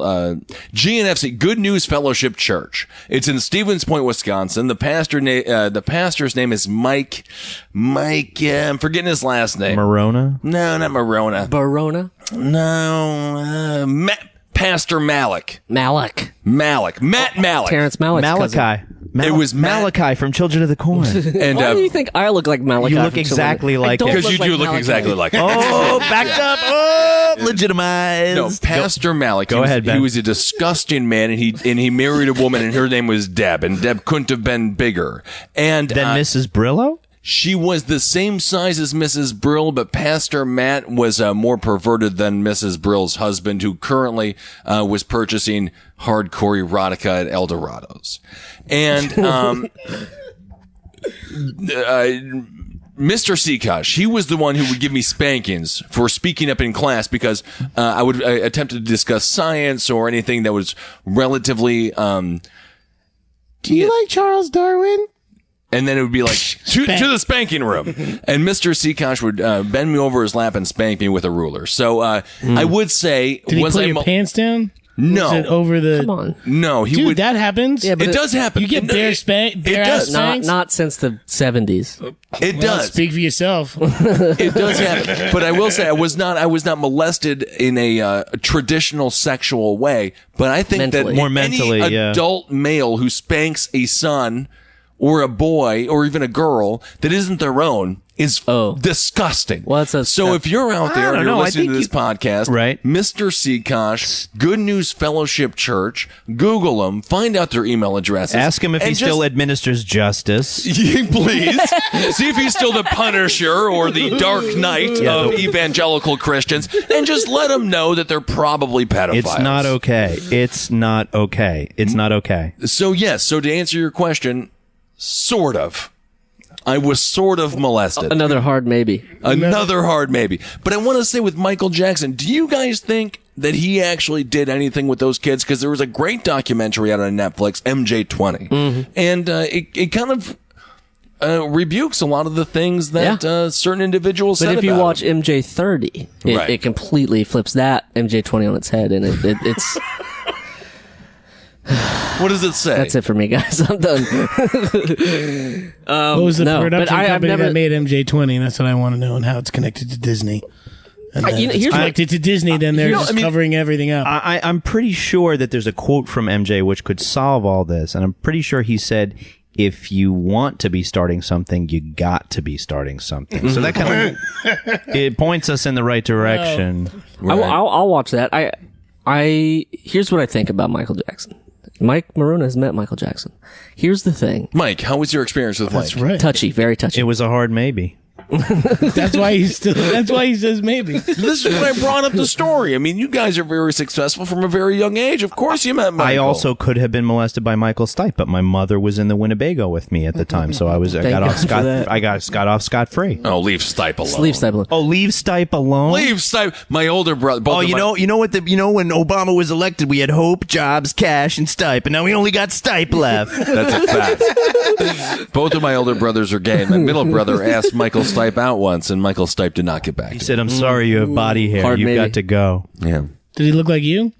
GNFC, Good News Fellowship Church. It's in Stevens Point, Wisconsin. The pastor's name is Mike. I'm forgetting his last name. Morona? No, not Morona. Barona? No, Pastor Malik. Malik. Matt Malik. Terrence Malik's cousin. Malachi. It was Malachi from Children of the Corn. And Why do you think I look like Malachi? You look from Children? exactly I like don't him. because you do look Malachi. exactly like him. Oh, backed up. Oh, legitimized. No, Pastor Malik. Go ahead, Ben. He was a disgusting man, and he married a woman, and her name was Deb, and Deb couldn't have been bigger. And Then Mrs. Brillo? she was the same size as Mrs. Brill, but Pastor Matt was more perverted than Mrs. Brill's husband, who currently was purchasing hardcore erotica at Eldorado's. And Mr. Seakosh, he was the one who would give me spankings for speaking up in class because I would attempt to discuss science or anything that was relatively... Do you like Charles Darwin? And then it would be like, to the spanking room. And Mr. Seakosh would bend me over his lap and spank me with a ruler. So I would say... Did he pull your pants down? No. Was it over the... Come on. No, he Dude, would... that happens? Yeah, but it does happen. You get bare does. ass Not spanks? not since the 70s. It Well, does. speak for yourself. It does happen. But I will say I was not molested in a traditional sexual way. But I think Mentally. that More mentally, any yeah. adult male who spanks a son or a boy or even a girl that isn't their own is disgusting. Well, so if you're out there and don't you're know. I listening to think this podcast, right. Mr. Seakosh, Good News Fellowship Church, Google them, find out their email addresses. Ask him if he and still just- administers justice. Please see if he's still the Punisher or the Dark Knight of evangelical Christians, and just let them know that they're probably pedophiles. It's not okay. It's not okay. It's not okay. So yes. So to answer your question, sort of. I was sort of molested. Another hard maybe. Another hard maybe. But I want to say with Michael Jackson, do you guys think that he actually did anything with those kids? Because there was a great documentary out on Netflix, MJ20. And it kind of rebukes a lot of the things that certain individuals said But if you about watch him. MJ30, Right. it completely flips that MJ20 on its head, and it's What does it say? that's it for me, guys. I'm done. What was the no, but production I've company never- that made MJ20? That's what I want to know, and how it's connected to Disney. And then you know, if it's here's what- connected to Disney, then they're just covering everything up. I'm pretty sure that there's a quote from MJ which could solve all this, and I'm pretty sure he said, if you want to be starting something, you got to be starting something. So that kind of it points us in the right direction. I'll watch that. Here's what I think about Michael Jackson. Mike Maruna has met Michael Jackson. Here's the thing. Mike, how was your experience with Mike? That's right. Touchy, very touchy. It was a hard maybe. That's why he's still. That's why he says maybe. This is when I brought up the story. I mean, you guys are very successful from a very young age. Of course you met Michael. I also could have been molested by Michael Stipe, but my mother was in the Winnebago with me at the time, so I got off scot free. Oh, leave Stipe alone. Sleeve stable. Oh, leave Stipe alone. Leave Stipe. My older brother. Oh, you know when Obama was elected, we had hope, jobs, cash, and Stipe, and now we only got Stipe left. That's a fact. Both of my older brothers are gay. My middle brother asked Michael Stipe out once, and Michael Stipe did not get back. He said, "I'm sorry, you have body hair. Hard You've maybe. got to go." Yeah. Did he look like you?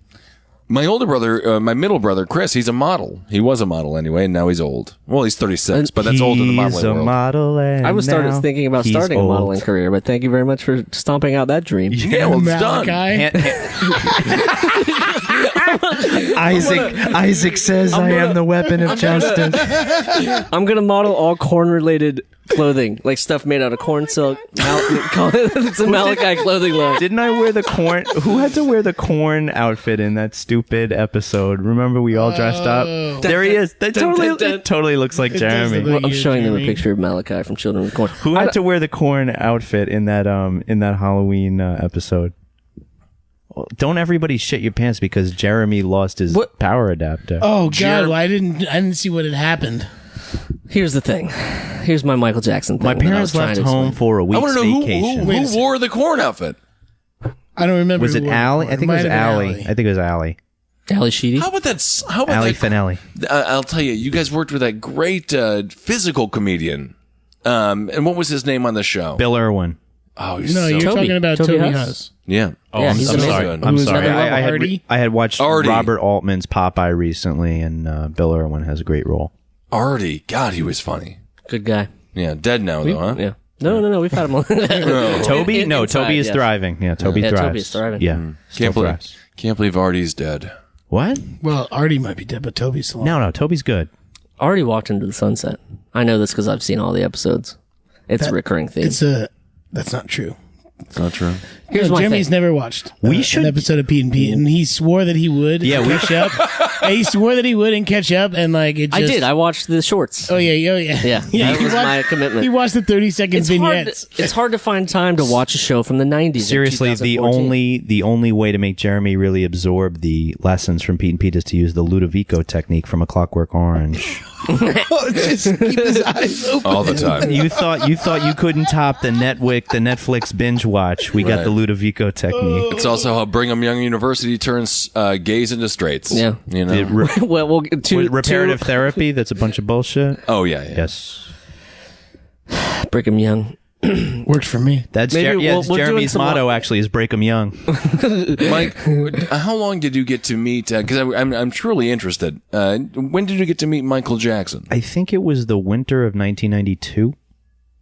My older brother, my middle brother, Chris, he's a model. He was a model anyway, and now he's old. Well, he's 36, but that's old in the He's modeling a world. model, and I was now thinking about he's starting old. a modeling career, but thank you very much for stomping out that dream. Yeah, well, it's done. Malachi? Isaac says, "I am the weapon of justice." I'm gonna model all corn-related clothing, like stuff made out of corn silk. It's a Malachi clothing line. Didn't I wear the corn? Who had to wear the corn outfit in that stupid episode? Remember, we all dressed up. There he is. That totally looks like Jeremy. look like I'm you, showing them a Jeremy. picture of Malachi from Children of the Corn. Who had to wear the corn outfit in that Halloween episode? Well, don't everybody shit your pants because Jeremy lost his What? power adapter. Oh God! Well, I didn't see what had happened. Here's the thing. Here's my Michael Jackson thing. My that I was parents trying left to home explain. for a I week's want to know vacation. who wore the corn outfit. I don't remember. Was who it wore Allie? the I think it was might have been Allie. I think it was Allie. Ali Sheedy. How about that? How about Ali that? Finelli. I'll tell you. You guys worked with that great physical comedian. And what was his name on the show? Bill Irwin. Oh, he's No, so you're Toby. talking about Toby Toby Huss. Huss. yeah. Oh, Yeah, I'm, he's I'm amazing. sorry. Who I'm was sorry. another I Artie? had watched Artie. Robert Altman's Popeye recently, and Bill Irwin has a great role. Artie. God, he was funny. Good guy. Yeah, dead now though, huh? Yeah. No. We've had him on. Toby? No, Inside, Toby is yes. thriving. Yeah, Toby Yeah, thrives. Toby is thriving. Yeah, still thrives. Can't believe Artie's dead. What? Well, Artie might be dead, but Toby's still alive. No, Toby's good. Already walked into the sunset. I know this because I've seen all the episodes. It's a recurring theme. That's not true. It's not true. Here's No, my Jeremy's thing. never watched We should- an episode of Pete and Pete, and he swore that he would. Yeah, we catch up. And he swore that he would and catch up, and like it. Just, I did. I watched the shorts. Oh yeah. Yeah, that he was watched- my commitment. He watched the 30-second It's vignettes. it's hard to find time to watch a show from the 90s. in Seriously, the 2014. only way to make Jeremy really absorb the lessons from Pete and Pete is to use the Ludovico technique from A Clockwork Orange. Just keep his eyes open. All the time. You thought you couldn't top the Netflix binge watch. We got Right. the Ludovico technique. It's also how Brigham Young University turns gays into straights. Yeah. You know? It re- well, to reparative therapy. That's a bunch of bullshit. Oh, yeah. Yes, Brigham Young. Worked for me. that's Maybe it's we're doing Jeremy's some motto. Actually, is break 'em young. Mike, how long did you get to meet? Because I'm truly interested. When did you get to meet Michael Jackson? I think it was the winter of 1992.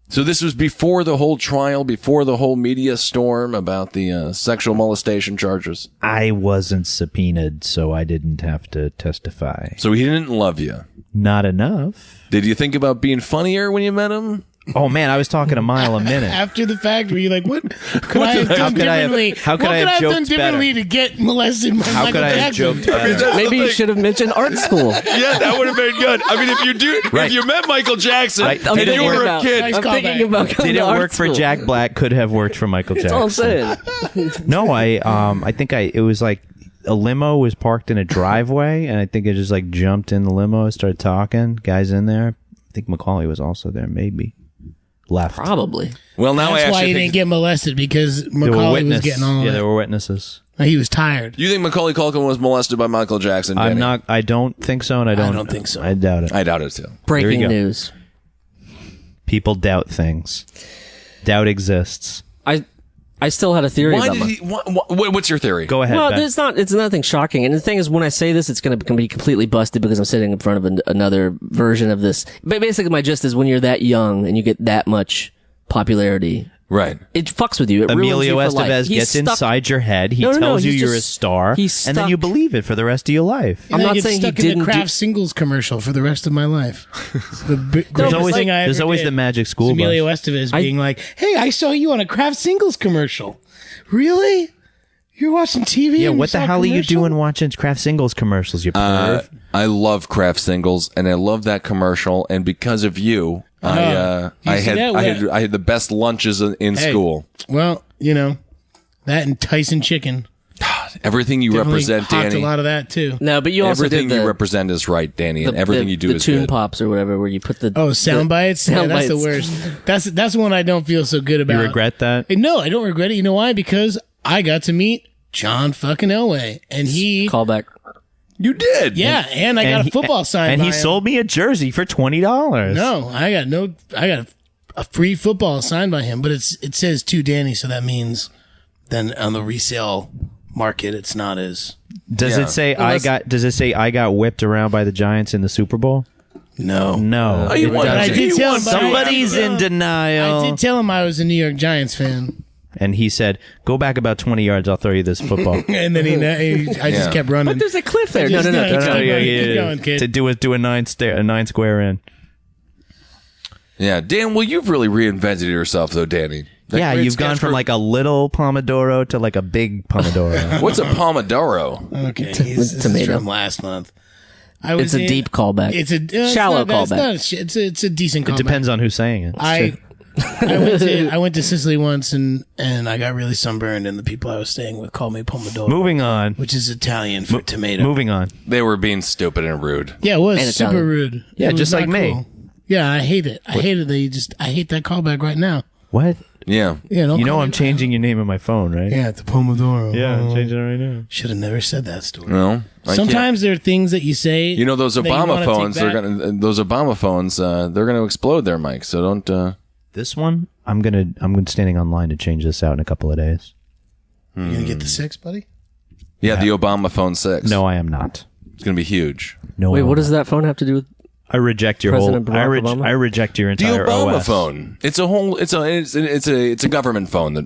So this was before the whole trial, before the whole media storm about the sexual molestation charges. I wasn't subpoenaed, so I didn't have to testify. So he didn't love you. Not enough. Did you think about being funnier when you met him? Oh man, I was talking a mile a minute. After the fact, were you like, what could I have done differently? how could what I could have I have done joked better? differently to get molested by How Michael could I have Jackson? joked better? Maybe you should have mentioned art school. Yeah, that would have been good. I mean, Right. if you met Michael Jackson Right. and Did it you work were a about- kid, Nice I'm callback. thinking about going Didn't to art work for school. Jack Black. Could have worked for Michael Jackson. That's all I'm saying. No, I think it was like a limo was parked in a driveway, and I think I just like jumped in the limo and started talking. Guys in there. I think Macaulay was also there. Maybe left. Probably. well, now I That's why actually he think. didn't get molested, because There were Macaulay was witnesses. getting all Yeah, that. there were witnesses. He was tired. You think Macaulay Culkin was molested by Michael Jackson? I'm Danny? not. I don't think so, and I don't think so. I doubt it. I doubt it too. Breaking go. news. People doubt things. Doubt exists. I still had a theory Why about did he? What's your theory? Go ahead. Well, Ben. it's nothing shocking. And the thing is, when I say this, it's going to be completely busted because I'm sitting in front of another version of this. But basically, my gist is when you're that young and you get that much popularity, Right. it fucks with you. It ruins Emilio you for life. Estevez He's gets stuck- inside your head. He No, tells you he's you're a just- star, and he's then you stuck- believe it for the rest of your life. I'm And I not get saying he stuck in didn't the do- Kraft singles commercial for the rest of my life. The but greatest it's thing I ever There's always did the magic was school Emilio bus. Estevez being like, "Hey, I saw you on a Kraft singles commercial. Really? You're watching TV? Yeah, and what you the saw a hell are you commercial?" doing watching Kraft Singles commercials? You perv. I love Kraft Singles, and I love that commercial. And because of you, I see that? had the best lunches in Hey. school. Well, that and Tyson Chicken. Everything you Definitely represent, hocked Danny. a lot of that too. No, but you also Everything did the, you represent is right, Danny, and everything you do the is tune good. pops or whatever, where you put the Sound bites. Yeah, sound that's the bites. worst. That's one I don't feel so good about. You regret that? No, I don't regret it. You know why? Because I got to meet John fucking Elway, and he. callback. You did. Yeah, and I got a football sign. and by he him. sold me a jersey for $20. No, I got a free football signed by him, but it says to Danny, so that means then on the resale market, it's not as. Does Yeah. it say Unless- Does it say I got whipped around by the Giants in the Super Bowl? No. No. you it won. doesn't. I did tell him. but Somebody's I, in denial. I did tell him I was a New York Giants fan, And he said, "Go back about 20 yards. I'll throw you this football." and then I just kept running. But there's a cliff there. No, Just- no, no. no, keep no, going. yeah, keep going, kid. To do a nine square in. Yeah, Dan. Well, you've really reinvented yourself, though, Danny. That Yeah, great you've gone sketch from for- like a little pomodoro to like a big pomodoro. What's a pomodoro? Okay, this is tomato. from last month. It's a deep callback. It's a Shallow it's not- callback. It's a decent callback. It depends on who's saying it. I went to Sicily once and I got really sunburned, and the people I was staying with called me pomodoro, Moving on. which is Italian for tomato. Moving on. They were being stupid and rude. Yeah, it was And super Italian. rude. Yeah, It was just like not me. cool. Yeah, I hate it. I hate it. I hate that callback right now. What? Yeah. Yeah, don't You know call I'm me- changing your name on my phone, right? Yeah, at the Pomodoro. Yeah, I'm changing it right now. Should have never said that story. No. I Sometimes there are things that you say. can't. You know those that you Obama wanna take phones. They're back. gonna. Those Obama phones. They're gonna explode their mics. So don't. This one, I'm standing online to change this out in a couple of days. You gonna get the 6, buddy? Yeah, the Obama phone 6. No, I am not. It's gonna be huge. No. Wait, I what will does that phone have to do with? I reject your President whole. Barack Obama? I reject your The entire Obama OS. phone. It's a whole. It's a government phone that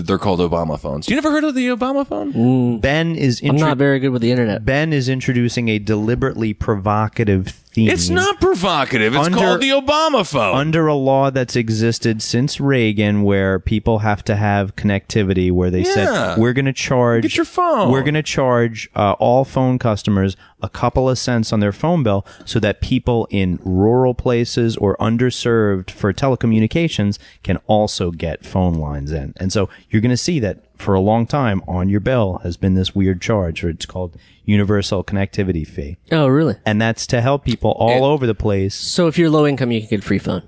they're called Obama phones. You never heard of the Obama phone? Ben is. I'm not very good with the internet. Ben is introducing a deliberately provocative theme. It's not provocative. It's Under- called the Obama phone. Under a law that's existed since Reagan, where people have to have connectivity, where they Yeah. said we're going to charge. Get your phone. We're going to charge all phone customers a couple of cents on their phone bill, so that people in rural places or underserved for telecommunications can also get phone lines in. And so you're going to see that for a long time on your bill has been this weird charge, or it's called universal connectivity fee, Oh, really? and that's to help people all over the place. So if you're low income, you can get a free phone.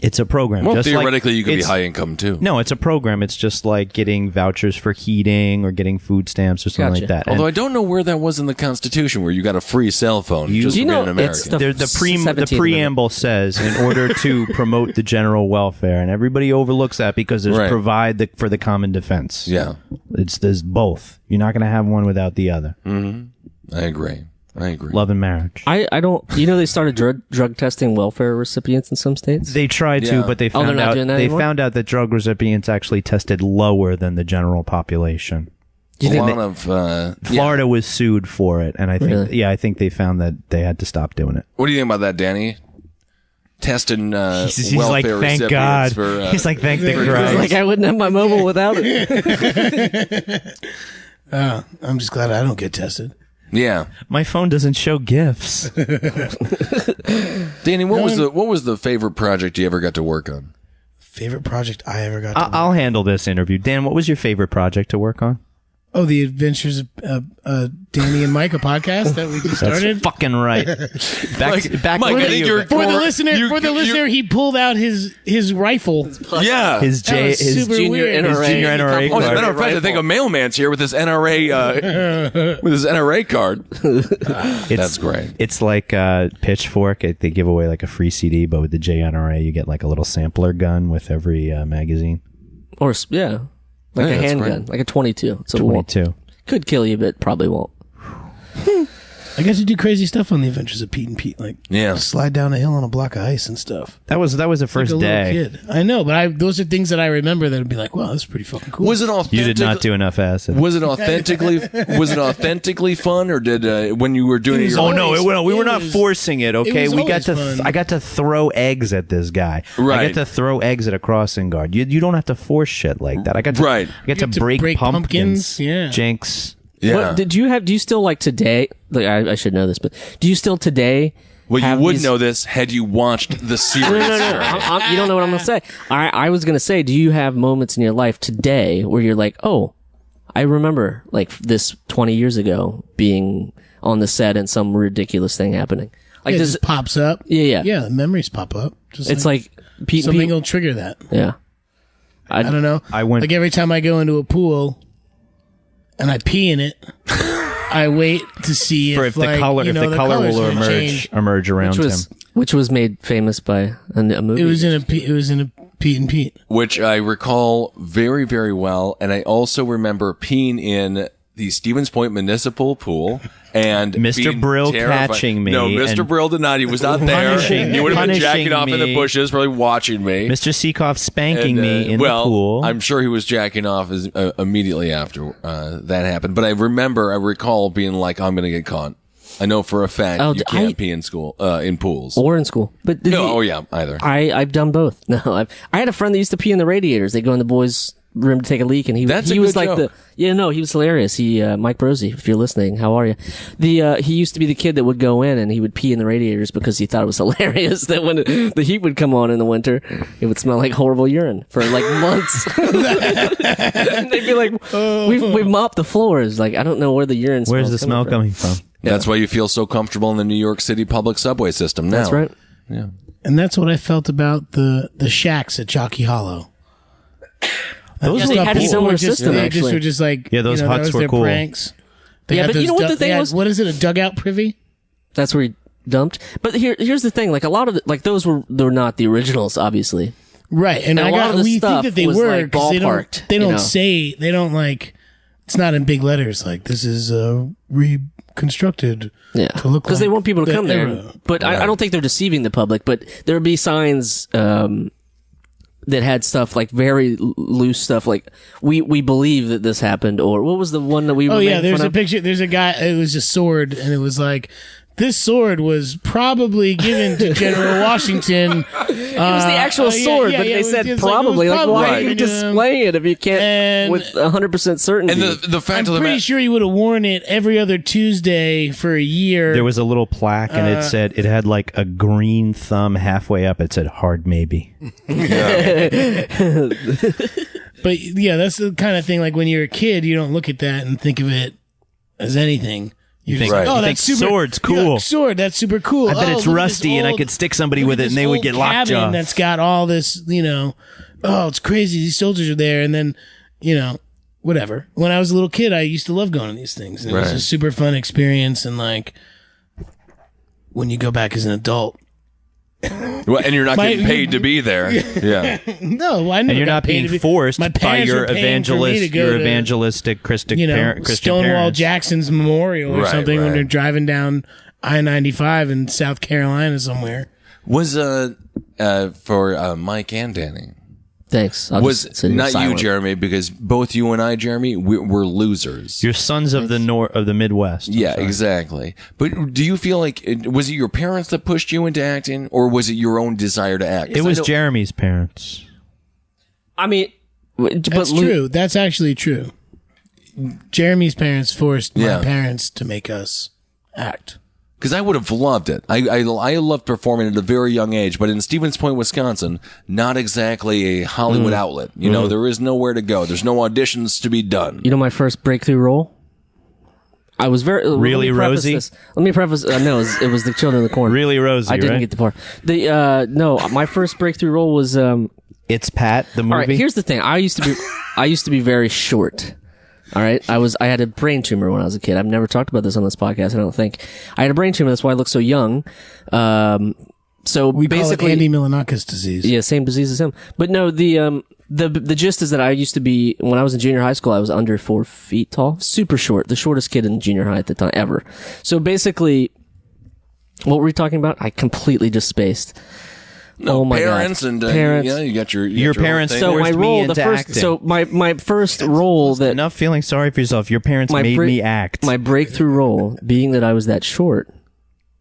It's a program. well, just like- theoretically, you could be it's- high income too. No, it's a program. It's just like getting vouchers for heating or getting food stamps or something Gotcha. like that. Although I And don't know where that was in the Constitution, where you got a free cell phone just Do you for know being an it's American. the the 17th preamble says, in order to promote the general welfare, and everybody overlooks that because there's Right. for the common defense. Yeah, There's both. You're not going to have one without the other. I agree. Love and marriage. I don't. You know, they started drug testing welfare recipients in some states. They tried Yeah. to, but they they're found not out doing that they anymore? found out that drug recipients actually tested lower than the general population. Do you A think lot of Florida was sued for it, and I think Really? I think they found that they had to stop doing it. What do you think about that, Danny? Testing He's welfare like, thank recipients God. for. He's like, thank the It's Christ. like I wouldn't have my mobile without it. I'm just glad I don't get tested. yeah, My phone doesn't show gifts. Danny, what was the favorite project you ever got to work on? Favorite project I ever got to work I'll handle this interview. Dan, what was your favorite project to work on? Oh, the Adventures of Danny and Mike, a podcast that we just started. That's fucking right. Back Mike, when I think you- you're For the listener, he pulled out his rifle. Yeah. his That was super junior weird. NRA. junior NRA Oh, as a card. matter of fact, I think a mailman's here with his NRA with his NRA card. That's great. It's like Pitchfork. They give away like a free CD, but with the JNRA, you get like a little sampler gun with every magazine. Or yeah, like Yeah, a that's handgun, great. like a 22. So it won't, 22. could kill you, but probably won't. I got to do crazy stuff on the Adventures of Pete and Pete, like Yeah. slide down a hill on a block of ice and stuff. That was the Like first a little day. kid. I know, but those are things that I remember that would be like, wow, that's pretty fucking cool. Was it authentic? You did not do enough acid. Was it authentically fun, or did when you were doing it? was Your Oh own? no! We were not was- forcing it. Okay, was we got to. always fun. I got to throw eggs at this guy. I Right. got to throw eggs at a crossing guard. You don't have to force shit like that. I got to. Right. I got to get to break, break pumpkins. pumpkins, yeah. Jinx. Yeah. What, do you still like today? Like I should know this, but do you still today? Well, you have would these- know this had you watched the series. No. You don't know what I'm gonna say. I was gonna say, do you have moments in your life today where you're like, oh, I remember like this 20 years ago being on the set and some ridiculous thing happening. Like it does just pops up. yeah. Yeah, the memories pop up. Just It's like Pete and something Pete. will trigger that. Yeah. I don't know. I went- like every time I go into a pool and I pee in it, I wait to see For if if the like, color, you if know, the color color's will gonna change. emerge around Which was made famous by a movie. It was in a Pete and Pete. Which I recall very, very well, and I also remember peeing in the Stevens Point Municipal Pool and Mr. being Brill terrified. catching me No, Mr. and Brill did not. He was not there. punishing- He would have been jacking punishing off in the me. bushes, probably watching me. him. Mr. Seekoff spanking And, me in well, the pool. I'm sure he was jacking off immediately after that happened. But I recall being like, I'm going to get caught. I know for a fact Oh, you can't pee in school, in pools. or in school. But did you- Oh, yeah, either. I've done both. No, I had a friend that used to pee in the radiators. They go in the boys' room to take a leak, and he That's a was good like joke. he was hilarious. He Mike Brosey, if you're listening, how are you? He used to be the kid that would go in and he would pee in the radiators because he thought it was hilarious that when the heat would come on in the winter, it would smell like horrible urine for like months. And they'd be like, "We've mopped the floors." Like I don't know where the urine. Where's the smell's smell from. coming from? That's why you feel so comfortable in the New York City public subway system now. That's right. Yeah. And that's what I felt about the shacks at Jockey Hollow. Those they had a People similar were just- system, they actually. just were just like, Yeah, those that huts was were their cool. Pranks. They Yeah, had but you those know what du- the thing they had- was? What is it? A dugout privy? That's where he dumped. But here's the thing: like a lot of those were not the originals, obviously. Right, and And a lot of the we stuff think that they was, were like, 'cause ballparked, they you don't know? say they don't like. It's not in big letters like this is reconstructed. Yeah, to look because they like want people to the come there. era. But I don't think they're deceiving the public. But there would be signs that had stuff like very loose stuff, like we believe that this happened, or what was the one that we? Oh were yeah, making there's fun a of? picture. There's a guy. It was a sword, and it was like this sword was probably given to General Washington. It was the actual sword, but they said probably. Like, why are you displaying it if you can't And- with 100% certainty? And the fact I'm of the pretty matter, sure he would have worn it every other Tuesday for a year. There was a little plaque, and it said it had like a green thumb halfway up. It said "hard maybe." But yeah, that's the kind of thing. Like when you're a kid, you don't look at that and think of it as anything. You think- just, Right. oh, You that's think super sword's yeah, cool. sword, that's super cool. I bet Oh, it's look at rusty, this and I old- could stick somebody look with at it, and this they would old get lockjaw. cabin that's got all this, oh, it's crazy. These soldiers are there, and then, whatever. When I was a little kid, I used to love going to these things. And it was Right. a super fun experience, and like when you go back as an adult, well, and you're not My- getting paid to be there. Yeah. no, I never and you're got not paid being to be- forced My by parents your were paying for me to go your to, evangelistic Christian Christian Stonewall parents. Jackson's Memorial or Right, something when right. they're driving down I-95 in South Carolina somewhere. Was for Mike and Danny. Thanks. I'll Was just sit here not silent. you, Jeremy, because both you and I, Jeremy, we're losers. You're sons of the Midwest. I'm Yeah, sorry. exactly. But do you feel like was it your parents that pushed you into acting, or was it your own desire to act? It was Jeremy's parents. I mean, but That's true. That's actually true. Jeremy's parents forced Yeah. my parents to make us act. Because I would have loved it. I loved performing at a very young age, but in Stevens Point, Wisconsin, not exactly a Hollywood outlet. You know, there is nowhere to go. There's no auditions to be done. You know my first breakthrough role? I was very Really Rosie? Let me preface. No, it was the Children of the Corn. Really, Rosie, I didn't right? get the part. No, my first breakthrough role was. It's Pat, the movie. All right, here's the thing. I used to be very short. All right, I had a brain tumor when I was a kid. I've never talked about this on this podcast. I don't think I had a brain tumor. That's why I look so young. So We call it basically, Andy Milonakis disease. yeah, same disease as him. But no, the gist is that I used to be, when I was in junior high school, I was under 4 feet tall, super short, the shortest kid in junior high at the time ever. So basically, what were we talking about? I completely just spaced. No, oh my parents God. and Parents. yeah, you got your Your own parents thing. So forced my me role, into the first, acting. so my first role that Enough feeling sorry for yourself. Your parents my made break- me act. my breakthrough role, being that I was that short.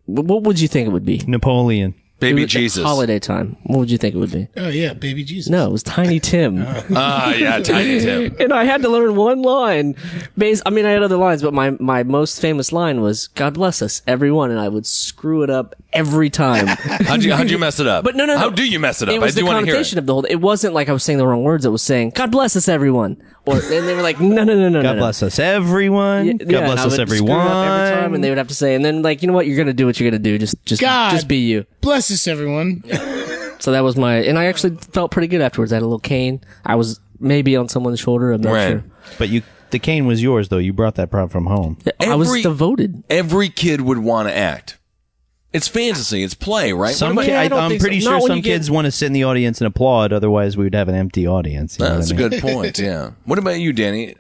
What would you think it would be? Napoleon. Baby It was Jesus. Holiday time. What would you think it would be? Oh yeah, baby Jesus. No, it was Tiny Tim. Ah, yeah, Tiny Tim. And I had to learn one line. I had other lines, but my most famous line was "God bless us, everyone," and I would screw it up every time. How'd you mess it up? But no. How do you mess it up? It was I do the want to hear connotation it. of the whole. It wasn't like I was saying the wrong words. It was saying "God bless us, everyone," and they were like, "No, God bless us, everyone. Yeah, God and bless I us, would screw it up every time, and everyone. they would have to say, and then like, you know what, you're gonna do what you're gonna do. God. Just be you. Bless us, everyone. So that was and I actually felt pretty good afterwards. I had a little cane. I was maybe on someone's shoulder. I'm not Right. sure. But the cane was yours, though. You brought that prop from home. I was devoted. Every kid would want to act. It's fantasy. It's play, right? Some What about- I don't I'm think pretty so. Not sure when some you get- kids want to sit in the audience and applaud. Otherwise, we would have an empty audience. You know That's a what I mean? good point. Yeah. What about you, Danny?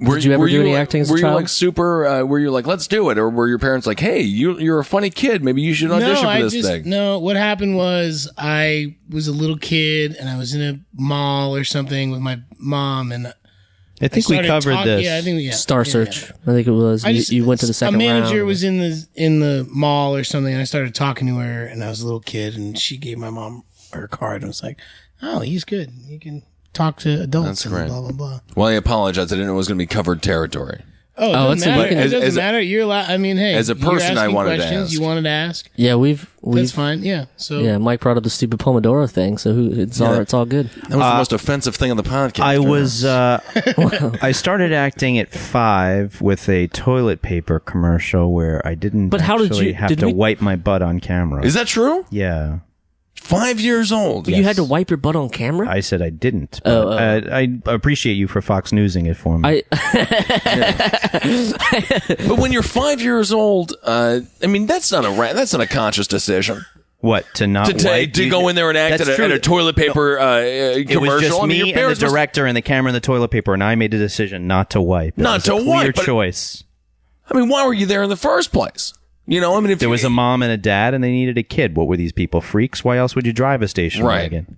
Did you ever do any acting as a Were you child? like super? Were you like, let's do it, or were your parents like, hey, you're a funny kid, maybe you should audition for this thing? No, what happened was I was a little kid and I was in a mall or something with my mom and I think we started covered talk- this. Yeah, I think yeah. Star yeah, Search. yeah. I think it was. I just- You went to the second A manager round. was in the mall or something, and I started talking to her, and I was a little kid, and she gave my mom her card, and was like, "Oh, he's good. You can talk to adults That's and great. blah blah blah." Well, I apologize. I didn't know it was going to be covered territory. Oh, it Oh, doesn't it's a- matter. you can- It doesn't as a- matter. You're allowed. I mean, hey, as a person, you're I asking wanted to questions ask. you wanted to ask. Yeah, we've That's fine. Yeah. So yeah. Mike brought up the stupid Pomodoro thing, so it's all good. That was the most offensive thing on the podcast. I was. I started acting at 5 with a toilet paper commercial where I didn't. But how did actually you- have did to we- wipe my butt on camera? Is that true? Yeah. 5 years old. You had to wipe your butt on camera? I said I didn't. But I appreciate you for Fox Newsing it for me. But when you're 5 years old, I mean, that's not a conscious decision. What, to not wipe? To go in there and act at a toilet paper commercial? It was just I mean, me your and the parents director and the camera and the toilet paper, and I made a decision not to wipe. It was a clear choice. I mean, why were you there in the first place? You know, I mean, if There was a mom and a dad, and they needed a kid. What were these people, freaks? Why else would you drive a station wagon?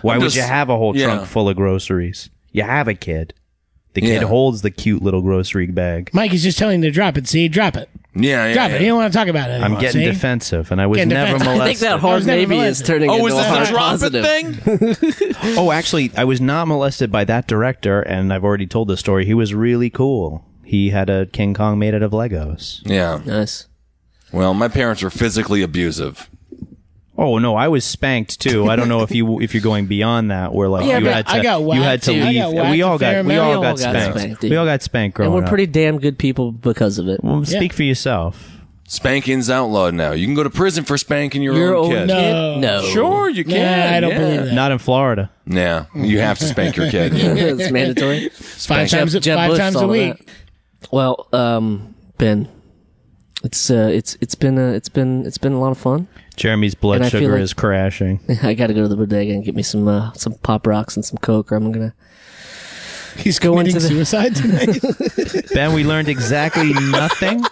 Why would you have a whole trunk full of groceries? You have a kid. The kid holds the cute little grocery bag. Mike is just telling you to drop it. See, drop it. Drop it. You don't want to talk about it anymore. I'm getting defensive, and I was never molested. I think that hard maybe is turning into a hard positive. Thing? Oh, actually, I was not molested by that director, and I've already told the story. He was really cool. He had a King Kong made out of Legos. Yeah. Nice. Well, my parents were physically abusive. Oh no, I was spanked too. I don't know if you're going beyond that, where like Yeah, you but had to I got you whacked had to too. I leave. got whacked We all a fair got amount. spanked. We all got spanked growing And we're up. pretty damn good people because of it. Well, speak for yourself. Spanking's outlawed now. You can go to prison for spanking your own kid. No. Sure, you can. Nah, I don't believe that. Not in Florida. Yeah, you have to spank your kid. It's mandatory. Five times Jeb a Bush week. that. Well, Ben, it's been a lot of fun. Jeremy's blood And I feel sugar like- is crashing. I got to go to the bodega and get me some Pop Rocks and some Coke, or I'm gonna. He's Go committing into the- suicide tonight. Ben, we learned exactly nothing,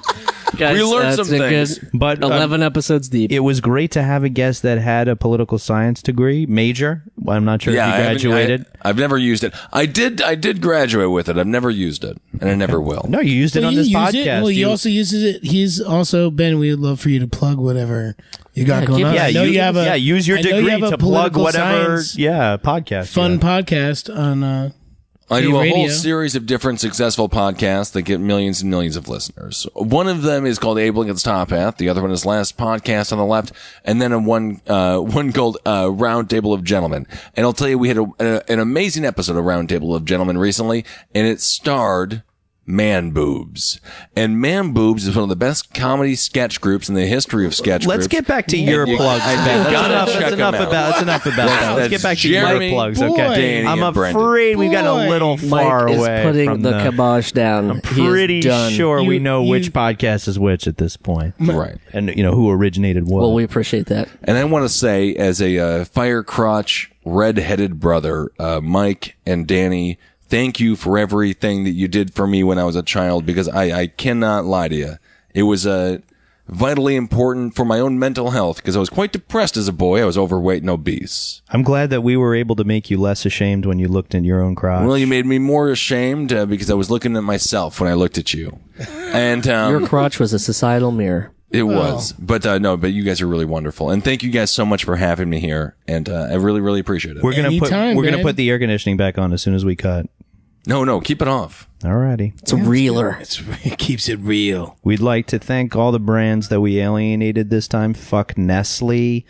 Guys, We learned that's some a things. Good but 11 episodes deep. it was great to have a guest that had a political science degree, major. Well, I'm not sure if you graduated. I've never used it. I did graduate with it. I've never used it, and I never will. No, you used it on you this use podcast. it. Well, you also uses it. He's also Ben. We'd love for you to plug whatever you got going on. I know you have a use your I know you degree have a to plug political whatever. science Podcast. fun yeah. podcast on. I do a radio. whole series of different successful podcasts that get millions and millions of listeners. One of them is called Abling Its Top Hat. The other one is Last Podcast on the Left. And then one called Round Table of Gentlemen. And I'll tell you, we had an amazing episode of Round Table of Gentlemen recently, and it starred Man Boobs. And Man Boobs is one of the best comedy sketch groups in the history of sketch groups. Let's get back to your plugs. Ben. That's enough about that. Let's get back to Jeremy, your plugs. boy. Okay, Danny, I'm and Brendan. afraid we've got a little far Mike away is putting from the kibosh down. I'm pretty sure we know you- which podcast is which at this point, Right. and who originated what. Well, we appreciate that. And I want to say, as a fire crotch, red-headed brother, Mike and Danny, thank you for everything that you did for me when I was a child, because I cannot lie to you. It was vitally important for my own mental health, because I was quite depressed as a boy. I was overweight and obese. I'm glad that we were able to make you less ashamed when you looked in your own crotch. Well, you made me more ashamed because I was looking at myself when I looked at you. And Your crotch was a societal mirror. it was. But but you guys are really wonderful. And thank you guys so much for having me here. And I really, really appreciate it. we're gonna Anytime, man. put the air conditioning back on as soon as we cut. No, keep it off. Alrighty. It's a reeler. It keeps it real. We'd like to thank all the brands that we alienated this time. Fuck Nestle.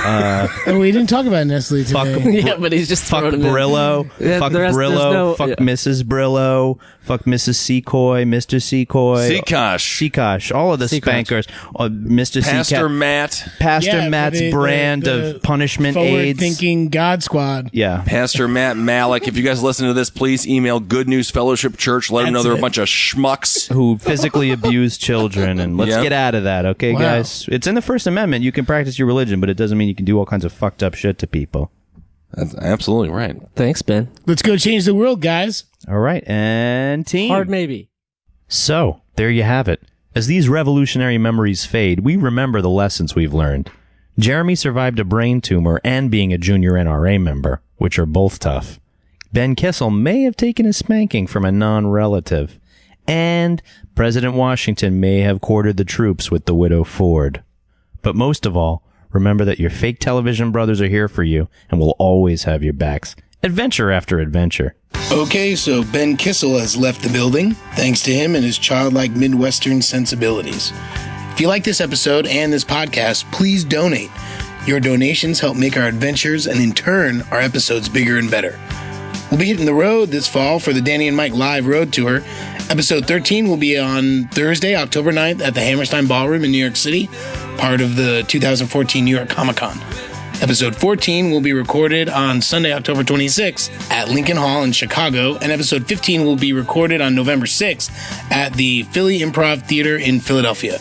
Oh, we didn't talk about Nestle today. Fuck Yeah, but he's just Fuck throwing them in. Brillo. Yeah, Fuck there's Brillo. no- fuck yeah. Mrs. Brillo. Fuck Mrs. Secoy. Mr. Secoy. Seakosh. Seakosh. All of the spankers. Mr. Pastor Seacosh. Matt. Pastor Yeah, Matt's the brand of punishment aids. Forward-thinking God Squad. Yeah. Pastor Matt Malik. If you guys listen to this, please email Good News Fellowship Church. Let them know That's they're a it. bunch of schmucks. Who physically abuse children. And let's Yep. get out of that, okay, Wow. guys? It's in the First Amendment. You can practice your religion, but it doesn't mean you can do all kinds of fucked up shit to people. That's absolutely right. Thanks, Ben. Let's go change the world, guys. All right. And team. Hard maybe. So, there you have it. As these revolutionary memories fade, we remember the lessons we've learned. Jeremy survived a brain tumor and being a junior NRA member, which are both tough. Ben Kissel may have taken a spanking from a non-relative. And President Washington may have quartered the troops with the widow Ford. But most of all, remember that your fake television brothers are here for you and will always have your backs. Adventure after adventure. Okay, so Ben Kissel has left the building, thanks to him and his childlike Midwestern sensibilities. If you like this episode and this podcast, please donate. Your donations help make our adventures and in turn, our episodes bigger and better. We'll be hitting the road this fall for the Danny and Mike live road tour. Episode 13 will be on Thursday, October 9th at the Hammerstein Ballroom in New York City, part of the 2014 New York Comic Con. Episode 14 will be recorded on Sunday, October 26th at Lincoln Hall in Chicago, and episode 15 will be recorded on November 6th at the Philly Improv Theater in Philadelphia.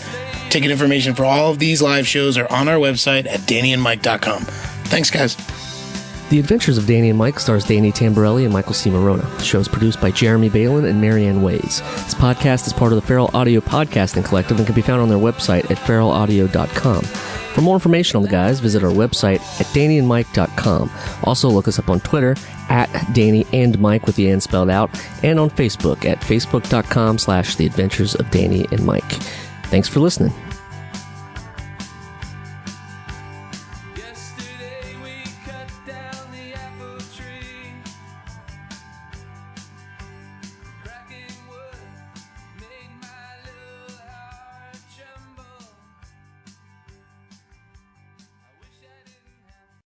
Ticket information for all of these live shows are on our website at DannyandMike.com. Thanks, guys. The Adventures of Danny and Mike stars Danny Tamborelli and Michael C. Morona. The show is produced by Jeremy Balin and Marianne Ways. This podcast is part of the Feral Audio Podcasting Collective and can be found on their website at feralaudio.com. For more information on the guys, visit our website at DannyandMike.com. Also, look us up on Twitter at Danny and Mike with the N spelled out, and on Facebook at facebook.com/The Adventures of Danny and Mike. Thanks for listening.